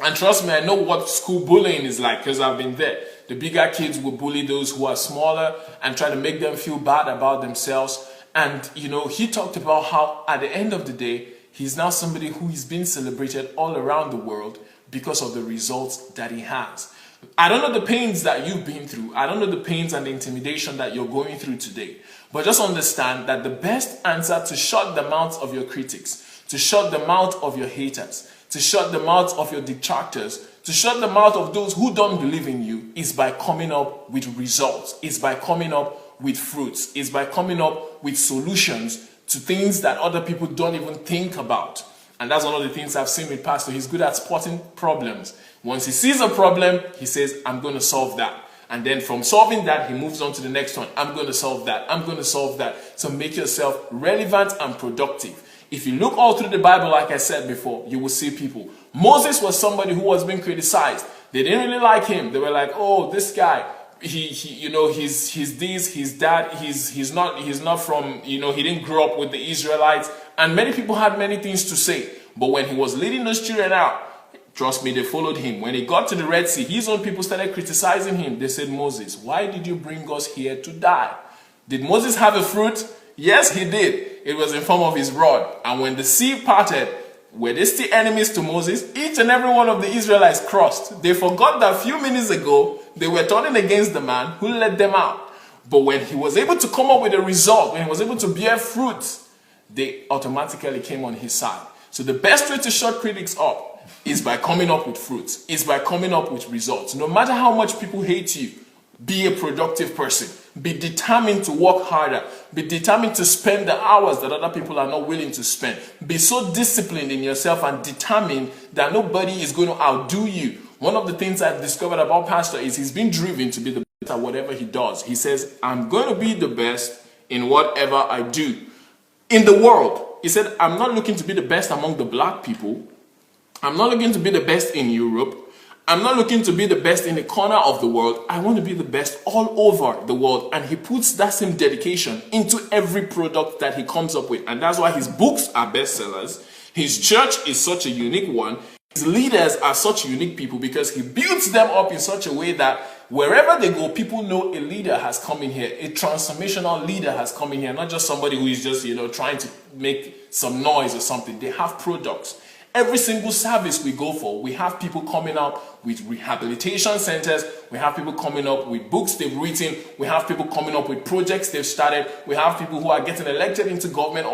And trust me, I know what school bullying is like because I've been there. The bigger kids will bully those who are smaller and try to make them feel bad about themselves. And, he talked about how at the end of the day, he's now somebody who is being celebrated all around the world because of the results that he has. I don't know the pains that you've been through. I don't know the pains and the intimidation that you're going through today. But just understand that the best answer to shut the mouths of your critics, to shut the mouth of your haters, to shut the mouth of your detractors, to shut the mouth of those who don't believe in you, is by coming up with results. It's by coming up with fruits. It's by coming up with solutions to things that other people don't even think about. And that's one of the things I've seen with Pastor. He's good at spotting problems. Once he sees a problem, he says, I'm going to solve that. And then from solving that, he moves on to the next one. I'm going to solve that. I'm going to solve that. So make yourself relevant and productive. If you look all through the Bible, like I said before, you will see people. Moses was somebody who was being criticized. They didn't really like him. They were like, oh, this guy, he's this, he's that, he's not from, he didn't grow up with the Israelites. And many people had many things to say. But when he was leading those children out, trust me, they followed him. When he got to the Red Sea, his own people started criticizing him. They said, Moses, why did you bring us here to die? Did Moses have a fruit? Yes, he did. It was in form of his rod. And when the sea parted, were they still enemies to Moses? Each and every one of the Israelites crossed. They forgot that a few minutes ago, they were turning against the man who led them out. But when he was able to come up with a result, when he was able to bear fruit, they automatically came on his side. So the best way to shut critics up is by coming up with fruits, is by coming up with results. No matter how much people hate you, be a productive person. Be determined to work harder. Be determined to spend the hours that other people are not willing to spend. Be so disciplined in yourself and determined that nobody is going to outdo you. One of the things I've discovered about Pastor is he's been driven to be the best at whatever he does. He says, I'm going to be the best in whatever I do. In the world, he said, I'm not looking to be the best among the black people. I'm not looking to be the best in Europe. I'm not looking to be the best in a corner of the world. I want to be the best all over the world. And he puts that same dedication into every product that he comes up with. And that's why his books are bestsellers. His church is such a unique one. His leaders are such unique people because he builds them up in such a way that wherever they go, people know a leader has come in here. A transformational leader has come in here. Not just somebody who is just, trying to make some noise or something. They have products. Every single service we go for, we have people coming up with rehabilitation centers. We have people coming up with books they've written. We have people coming up with projects they've started. We have people who are getting elected into government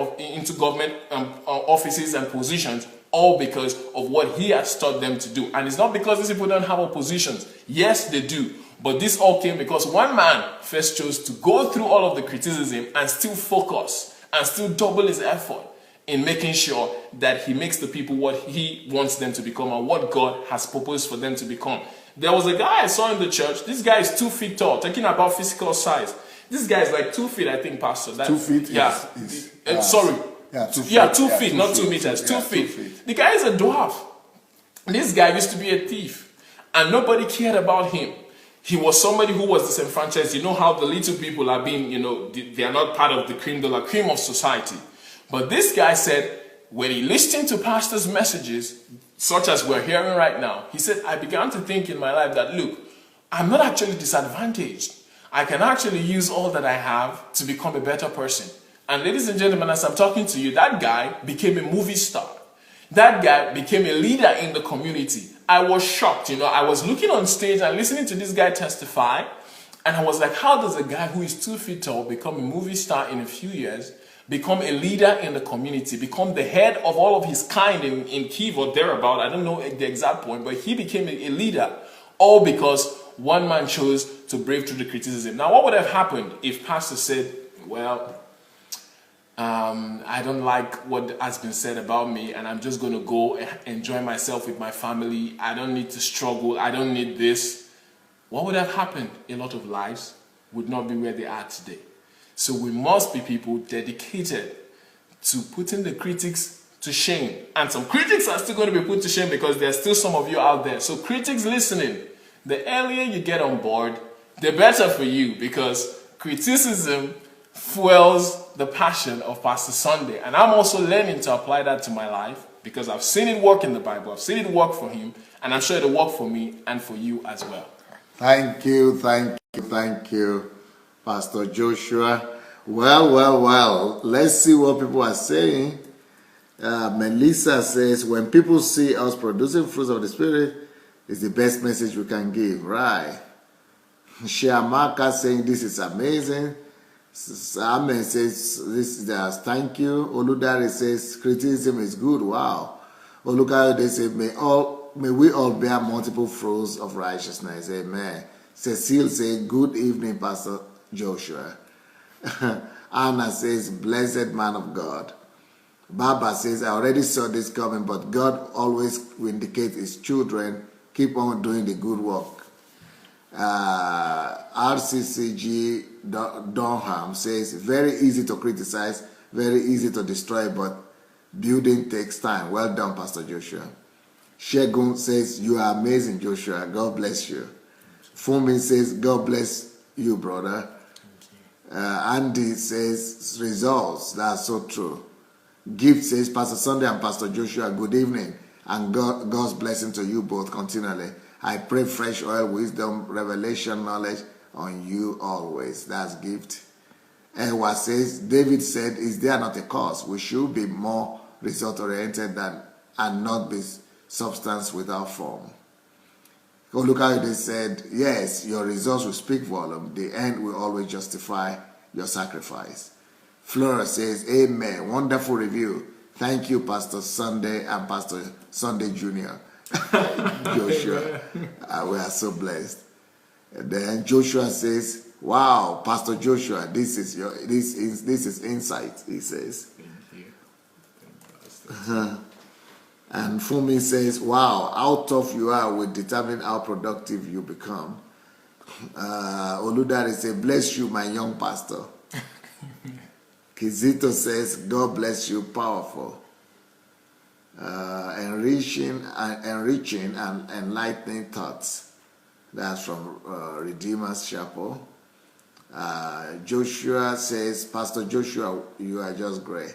offices and positions, all because of what he has taught them to do. And it's not because these people don't have oppositions. Yes, they do. But this all came because one man first chose to go through all of the criticism and still focus and still double his effort in making sure that he makes the people what he wants them to become and what God has proposed for them to become. There was a guy I saw in the church. This guy is 2 feet tall, talking about physical size. This guy is like 2 feet, I think, Pastor. 2 feet? Yeah. Sorry. Yeah, 2 feet. Yeah, 2 feet, not 2 meters. 2 feet. The guy is a dwarf. This guy used to be a thief. And nobody cared about him. He was somebody who was disenfranchised. You know how the little people are being, they are not part of the cream de la cream of society. But this guy said, when he listened to pastors' messages, such as we're hearing right now, he said, I began to think in my life that, look, I'm not actually disadvantaged. I can actually use all that I have to become a better person. And ladies and gentlemen, as I'm talking to you, that guy became a movie star. That guy became a leader in the community. I was shocked, I was looking on stage and listening to this guy testify, and I was like, how does a guy who is 2 feet tall become a movie star in a few years, become a leader in the community, become the head of all of his kind in Kiev or thereabout? I don't know the exact point, but he became a leader, all because one man chose to brave through the criticism. Now, what would have happened if Pastor said, well, I don't like what has been said about me, and I'm just going to go and enjoy myself with my family. I don't need to struggle. I don't need this. What would have happened? A lot of lives would not be where they are today. So we must be people dedicated to putting the critics to shame. And some critics are still going to be put to shame because there's still some of you out there. So critics listening, the earlier you get on board, the better for you, because criticism fuels the passion of Pastor Sandey. And I'm also learning to apply that to my life because I've seen it work in the Bible. I've seen it work for him, and I'm sure it'll work for me and for you as well. Thank you, Pastor Joshua. Well. Let's see what people are saying. Melissa says, when people see us producing fruits of the Spirit, It's the best message we can give, right? Shiamaka saying this is amazing. Amen says this is thank you. Oludare says criticism is good. Wow. Olukayode says may we all bear multiple fruits of righteousness. Amen. Cecile says good evening, Pastor Joshua. Anna says blessed man of God. Baba says I already saw this coming, but God always vindicates his children. Keep on doing the good work. RCCG Donham says very easy to criticize, very easy to destroy, but building takes time. Well done, Pastor Joshua. Shegun says you are amazing, Joshua. God bless you. Fumi says God bless you, brother. Andy says results. That's so true. Gift says Pastor Sandey and Pastor Joshua, good evening, and God's blessing to you both continually. I pray fresh oil, wisdom, revelation, knowledge on you always. That's gift. Ewa says, David said, is there not a cause? We should be more result-oriented and not be substance without form. Olukayode said, yes, your results will speak volume. The end will always justify your sacrifice. Flora says, amen. Wonderful review. Thank you, Pastor Sandey and Pastor Sandey Jr. Joshua. We are so blessed. And then Joshua says, wow, Pastor Joshua, this is insight, he says. Thank you. And Fumi says, wow, how tough you are will determine how productive you become. Oludare says, bless you, my young pastor. Kizito says, God bless you, powerful. Enriching and enlightening thoughts. That's from Redeemer's Chapel. Joshua says, Pastor Joshua, you are just great.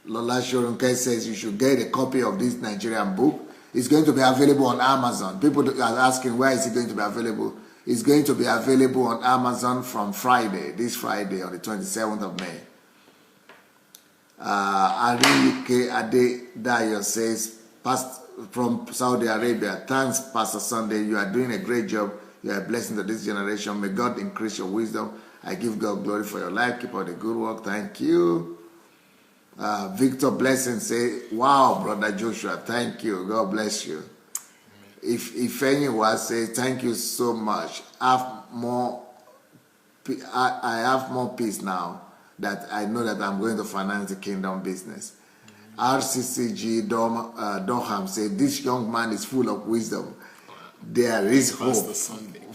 Lola Shorunke says you should get a copy of this Nigerian book. It's going to be available on Amazon. People are asking where is it going to be available. It's going to be available on Amazon from this Friday on the 27th of May. Ariyuke Adedayo says, from Saudi Arabia, thanks Pastor Sandey, you are doing a great job. You are a blessing to this generation. May God increase your wisdom. I give God glory for your life. Keep up the good work. Thank you. Victor Blessing say, wow, Brother Joshua, thank you. God bless you. If anyone say, thank you so much. I have more peace now that I know that I'm going to finance the kingdom business. RCCG Doham said, this young man is full of wisdom. There is hope.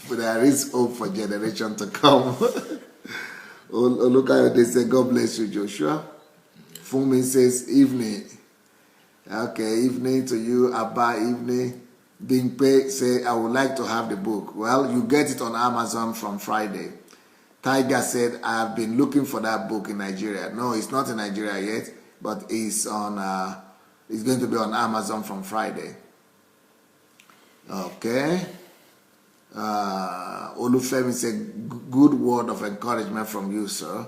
There is hope for generation to come. Look at they say, God bless you, Joshua. Fumi says, evening. Okay, evening to you, Abba, evening. Bingpe say, I would like to have the book. Well, you get it on Amazon from Friday. Tiger said, I have been looking for that book in Nigeria. No, it's not in Nigeria yet, but it's going to be on Amazon from Friday. Okay. Olufemi said, good word of encouragement from you, sir.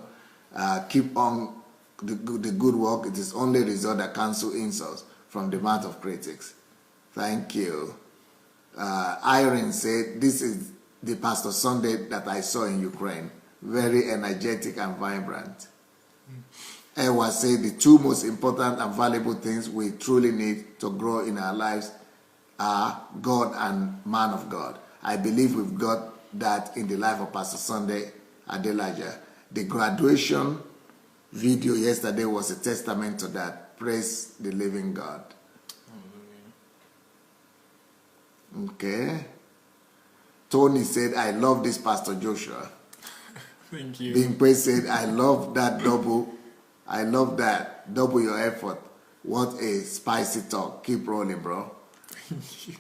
Keep on the good work. It is only result that cancel insults from the mouth of critics. Thank you. Irene said, this is the Pastor Sandey that I saw in Ukraine. Very energetic and vibrant. Ewa said, the two most important and valuable things we truly need to grow in our lives are God and man of God. I believe we've got that in the life of Pastor Sandey Adelaja. The graduation video yesterday was a testament to that. Praise the living God. Okay. Tony said, I love this Pastor Joshua. Thank you. Bingpe said, I love that double your effort. What a spicy talk. Keep rolling, bro. Thank you.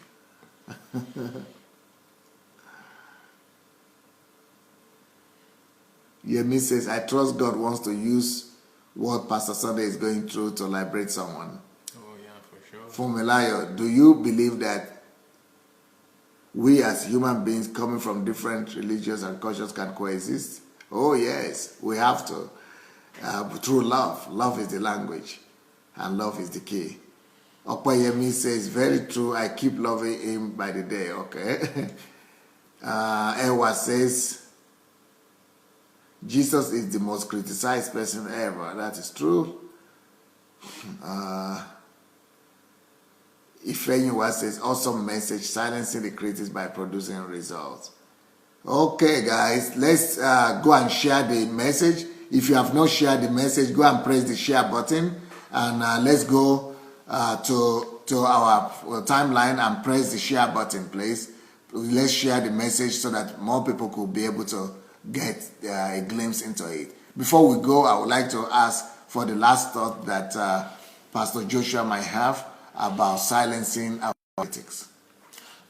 Yemi says, I trust God wants to use what Pastor Sandey is going through to liberate someone. Oh, yeah, for sure. Fumilayo, do you believe that we as human beings coming from different religions and cultures can coexist? Oh, yes, we have to. Through love. Love is the language, and love is the key. Opayemi says, very true. I keep loving him by the day. Okay. Ewa says, Jesus is the most criticized person ever. That is true. Ifenyuwa says, awesome message, silencing the critics by producing results. Okay, guys, let's go and share the message. If you have not shared the message, go and press the share button, and let's go to our timeline and press the share button, please. Let's share the message so that more people could be able to get a glimpse into it. Before we go, I would like to ask for the last thought that Pastor Joshua might have about silencing our critics.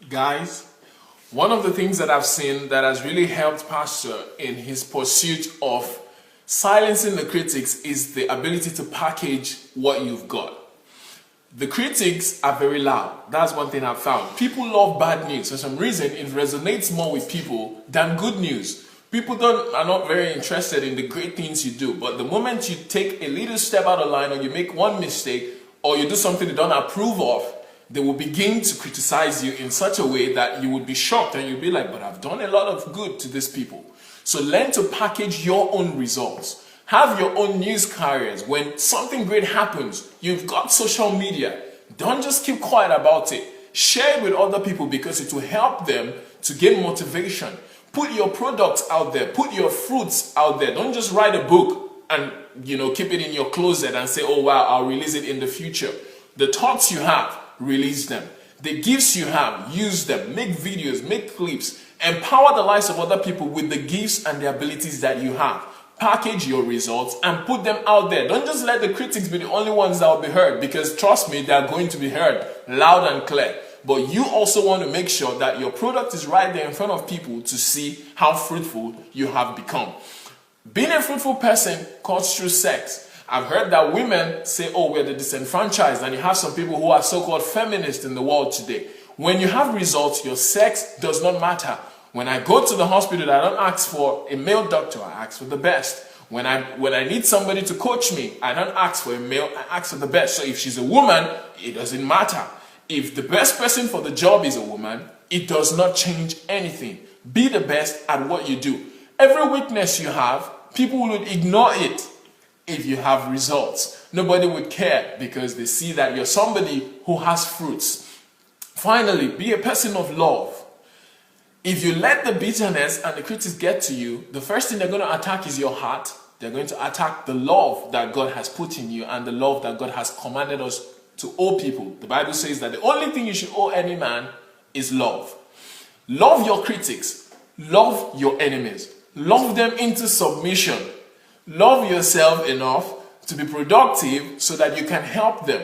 Guys, one of the things that I've seen that has really helped Pastor in his pursuit of silencing the critics is the ability to package what you've got. The critics are very loud. That's one thing I've found. People love bad news. For some reason, it resonates more with people than good news. People are not very interested in the great things you do. But the moment you take a little step out of line, or you make one mistake, or you do something they don't approve of, they will begin to criticize you in such a way that you would be shocked and you'll be like, but I've done a lot of good to these people. So learn to package your own results. Have your own news carriers. When something great happens, you've got social media. Don't just keep quiet about it. Share it with other people because it will help them to gain motivation. Put your products out there. Put your fruits out there. Don't just write a book and keep it in your closet and say, oh wow, I'll release it in the future. The thoughts you have, release them. The gifts you have, use them. Make videos, make clips. Empower the lives of other people with the gifts and the abilities that you have. Package your results and put them out there. Don't just let the critics be the only ones that will be heard, because trust me, they are going to be heard loud and clear. But you also want to make sure that your product is right there in front of people to see how fruitful you have become. Being a fruitful person comes through sex. I've heard that women say, oh, we're the disenfranchised, and you have some people who are so-called feminists in the world today. When you have results, your sex does not matter. When I go to the hospital, I don't ask for a male doctor, I ask for the best. When I need somebody to coach me, I don't ask for a male, I ask for the best. So if she's a woman, it doesn't matter. If the best person for the job is a woman, it does not change anything. Be the best at what you do. Every weakness you have, people would ignore it if you have results. Nobody would care because they see that you're somebody who has fruits. Finally, be a person of love. If you let the bitterness and the critics get to you, the first thing they're going to attack is your heart. They're going to attack the love that God has put in you and the love that God has commanded us to owe people. The Bible says that the only thing you should owe any man is love. Love your critics. Love your enemies. Love them into submission. Love yourself enough to be productive so that you can help them.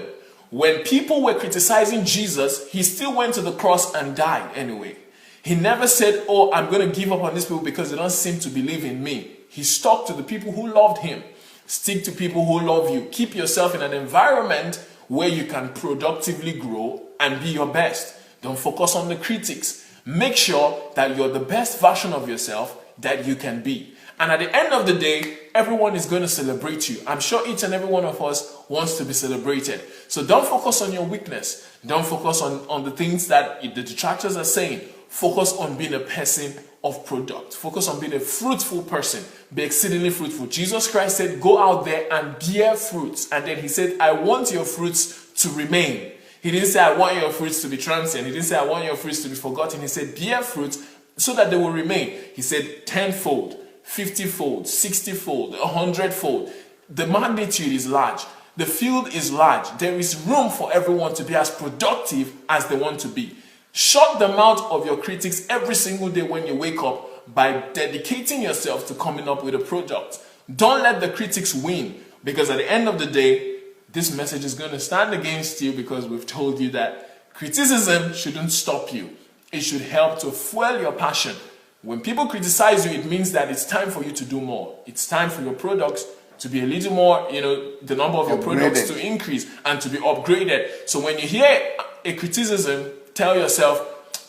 When people were criticizing Jesus, he still went to the cross and died anyway. He never said, oh, I'm going to give up on these people because they don't seem to believe in me. He stuck to the people who loved him. Stick to people who love you. Keep yourself in an environment where you can productively grow and be your best. Don't focus on the critics. Make sure that you're the best version of yourself that you can be. And at the end of the day, everyone is going to celebrate you. I'm sure each and every one of us wants to be celebrated. So don't focus on your weakness. Don't focus on the things that the detractors are saying. Focus on being a person of product. Focus on being a fruitful person. Be exceedingly fruitful. Jesus Christ said, go out there and bear fruits. And then he said, I want your fruits to remain. He didn't say, I want your fruits to be transient. He didn't say, I want your fruits to be forgotten. He said, bear fruits so that they will remain. He said, 10-fold, 50-fold, 60-fold, 100-fold. The magnitude is large. The field is large. There is room for everyone to be as productive as they want to be. Shut the mouth of your critics every single day when you wake up by dedicating yourself to coming up with a product. Don't let the critics win, because at the end of the day, this message is going to stand against you, because we've told you that criticism shouldn't stop you. It should help to fuel your passion. When people criticize you, it means that it's time for you to do more. It's time for your products to be a little more, the number of your products to increase and to be upgraded. So when you hear a criticism, tell yourself,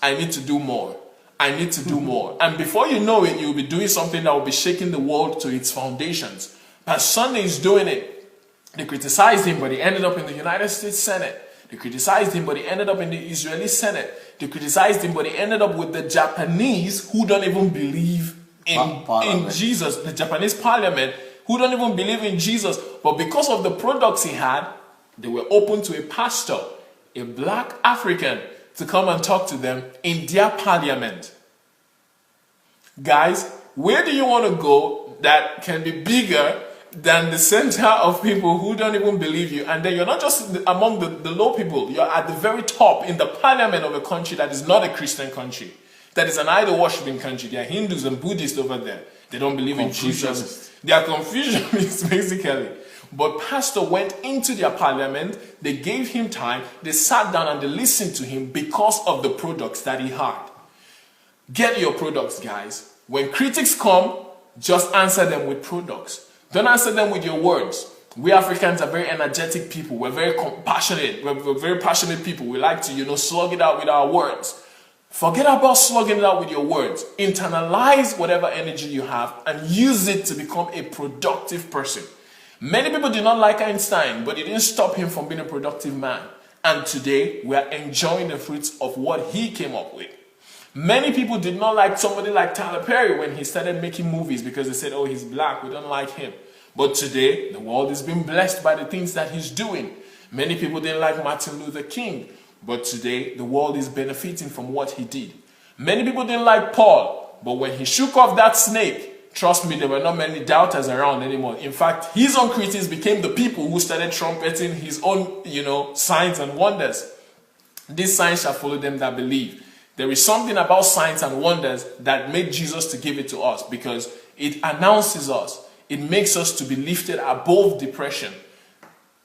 I need to do more. I need to do more. And before you know it, you'll be doing something that will be shaking the world to its foundations. Pastor Sandey is doing it. They criticized him, but he ended up in the United States Senate. They criticized him, but he ended up in the Israeli Senate. They criticized him, but he ended up with the Japanese, who don't even believe in Jesus. The Japanese parliament, who don't even believe in Jesus. But because of the products he had, they were open to a pastor, a black African, to come and talk to them in their parliament. Guys, where do you want to go that can be bigger than the center of people who don't even believe you? And then you're not just among the low people, you're at the very top in the parliament of a country that is not a Christian country, that is an idol-worshipping country. There are Hindus and Buddhists over there. They don't believe in Jesus. They are Confucianists, basically. But pastor went into their parliament, they gave him time, they sat down and they listened to him because of the products that he had. Get your products, guys. When critics come, just answer them with products. Don't answer them with your words. We Africans are very energetic people. We're very compassionate. We're very passionate people. We like to, slug it out with our words. Forget about slugging it out with your words. Internalize whatever energy you have and use it to become a productive person. Many people did not like Einstein, but it didn't stop him from being a productive man. And today, we are enjoying the fruits of what he came up with. Many people did not like somebody like Tyler Perry when he started making movies because they said, oh, he's black, we don't like him. But today, the world is being blessed by the things that he's doing. Many people didn't like Martin Luther King, but today, the world is benefiting from what he did. Many people didn't like Paul, but when he shook off that snake, trust me, there were not many doubters around anymore. In fact, his own critics became the people who started trumpeting his own, signs and wonders. These signs shall follow them that believe. There is something about signs and wonders that made Jesus to give it to us because it announces us. It makes us to be lifted above depression.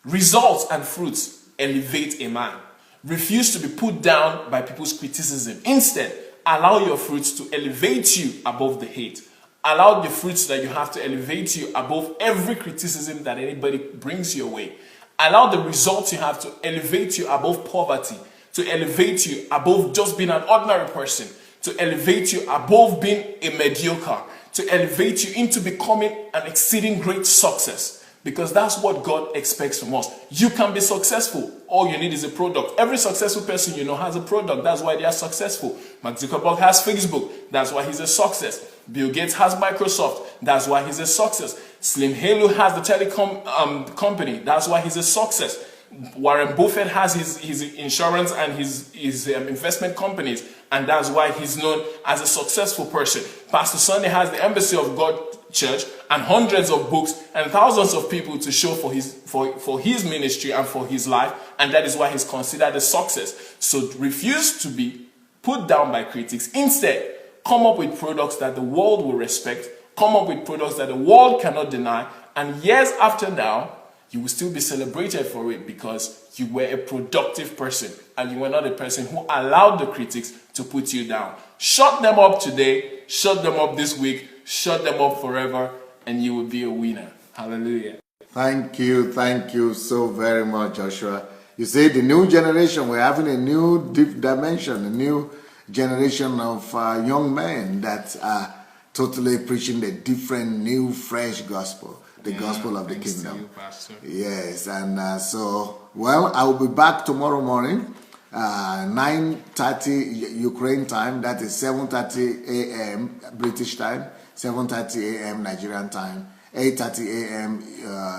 Results and fruits elevate a man. Refuse to be put down by people's criticism. Instead, allow your fruits to elevate you above the hate. Allow the fruits that you have to elevate you above every criticism that anybody brings your way. Allow the results you have to elevate you above poverty, to elevate you above just being an ordinary person, to elevate you above being a mediocre, to elevate you into becoming an exceeding great success. Because that's what God expects from us. You can be successful. All you need is a product. Every successful person you know has a product. That's why they are successful. Mark Zuckerberg has Facebook. That's why he's a success. Bill Gates has Microsoft. That's why he's a success. Slim Halo has the telecom company. That's why he's a success. Warren Buffett has his insurance and his investment companies, and that's why he's known as a successful person. Pastor Sandey has the Embassy of God Church and hundreds of books and thousands of people to show for his ministry and for his life, and that is why he's considered a success. So refuse to be put down by critics. Instead, come up with products that the world will respect, come up with products that the world cannot deny, and years after now, you will still be celebrated for it because you were a productive person and you were not a person who allowed the critics to put you down. Shut them up today, shut them up this week, shut them up forever, and you will be a winner. Hallelujah. Thank you so very much, Joshua. You see, the new generation, we're having a new deep dimension, a new generation of young men that are totally preaching the different, new, fresh gospel. The gospel of the kingdom. You, Pastor. Yes, and I will be back tomorrow morning, 9:30 Ukraine time. That is 7:30 a.m. British time, 7:30 a.m. Nigerian time, 8:30 a.m.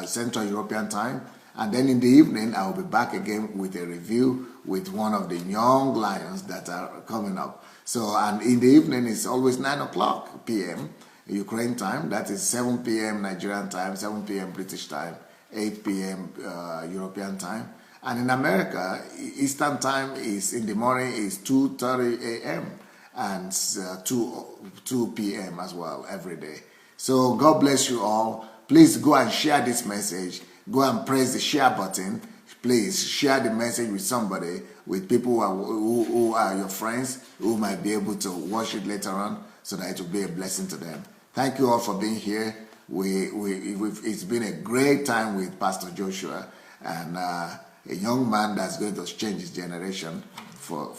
Central European time. And then in the evening, I will be back again with a review with one of the young lions that are coming up. So, and in the evening, it's always 9 o'clock p.m. Ukraine time. That is 7 p.m. Nigerian time, 7 p.m. British time, 8 p.m. European time. And in America, Eastern time is in the morning is 2:30 a.m. and 2 p.m. as well every day. So God bless you all. Please go and share this message. Go and press the share button. Please share the message with somebody, with people who are your friends, who might be able to watch it later on, so that it will be a blessing to them. Thank you all for being here. It's been a great time with Pastor Joshua, and a young man that's going to change his generation for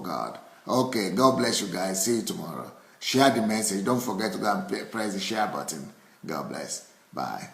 God. Okay, God bless you guys. See you tomorrow. Share the message. Don't forget to go and press the share button. God bless. Bye.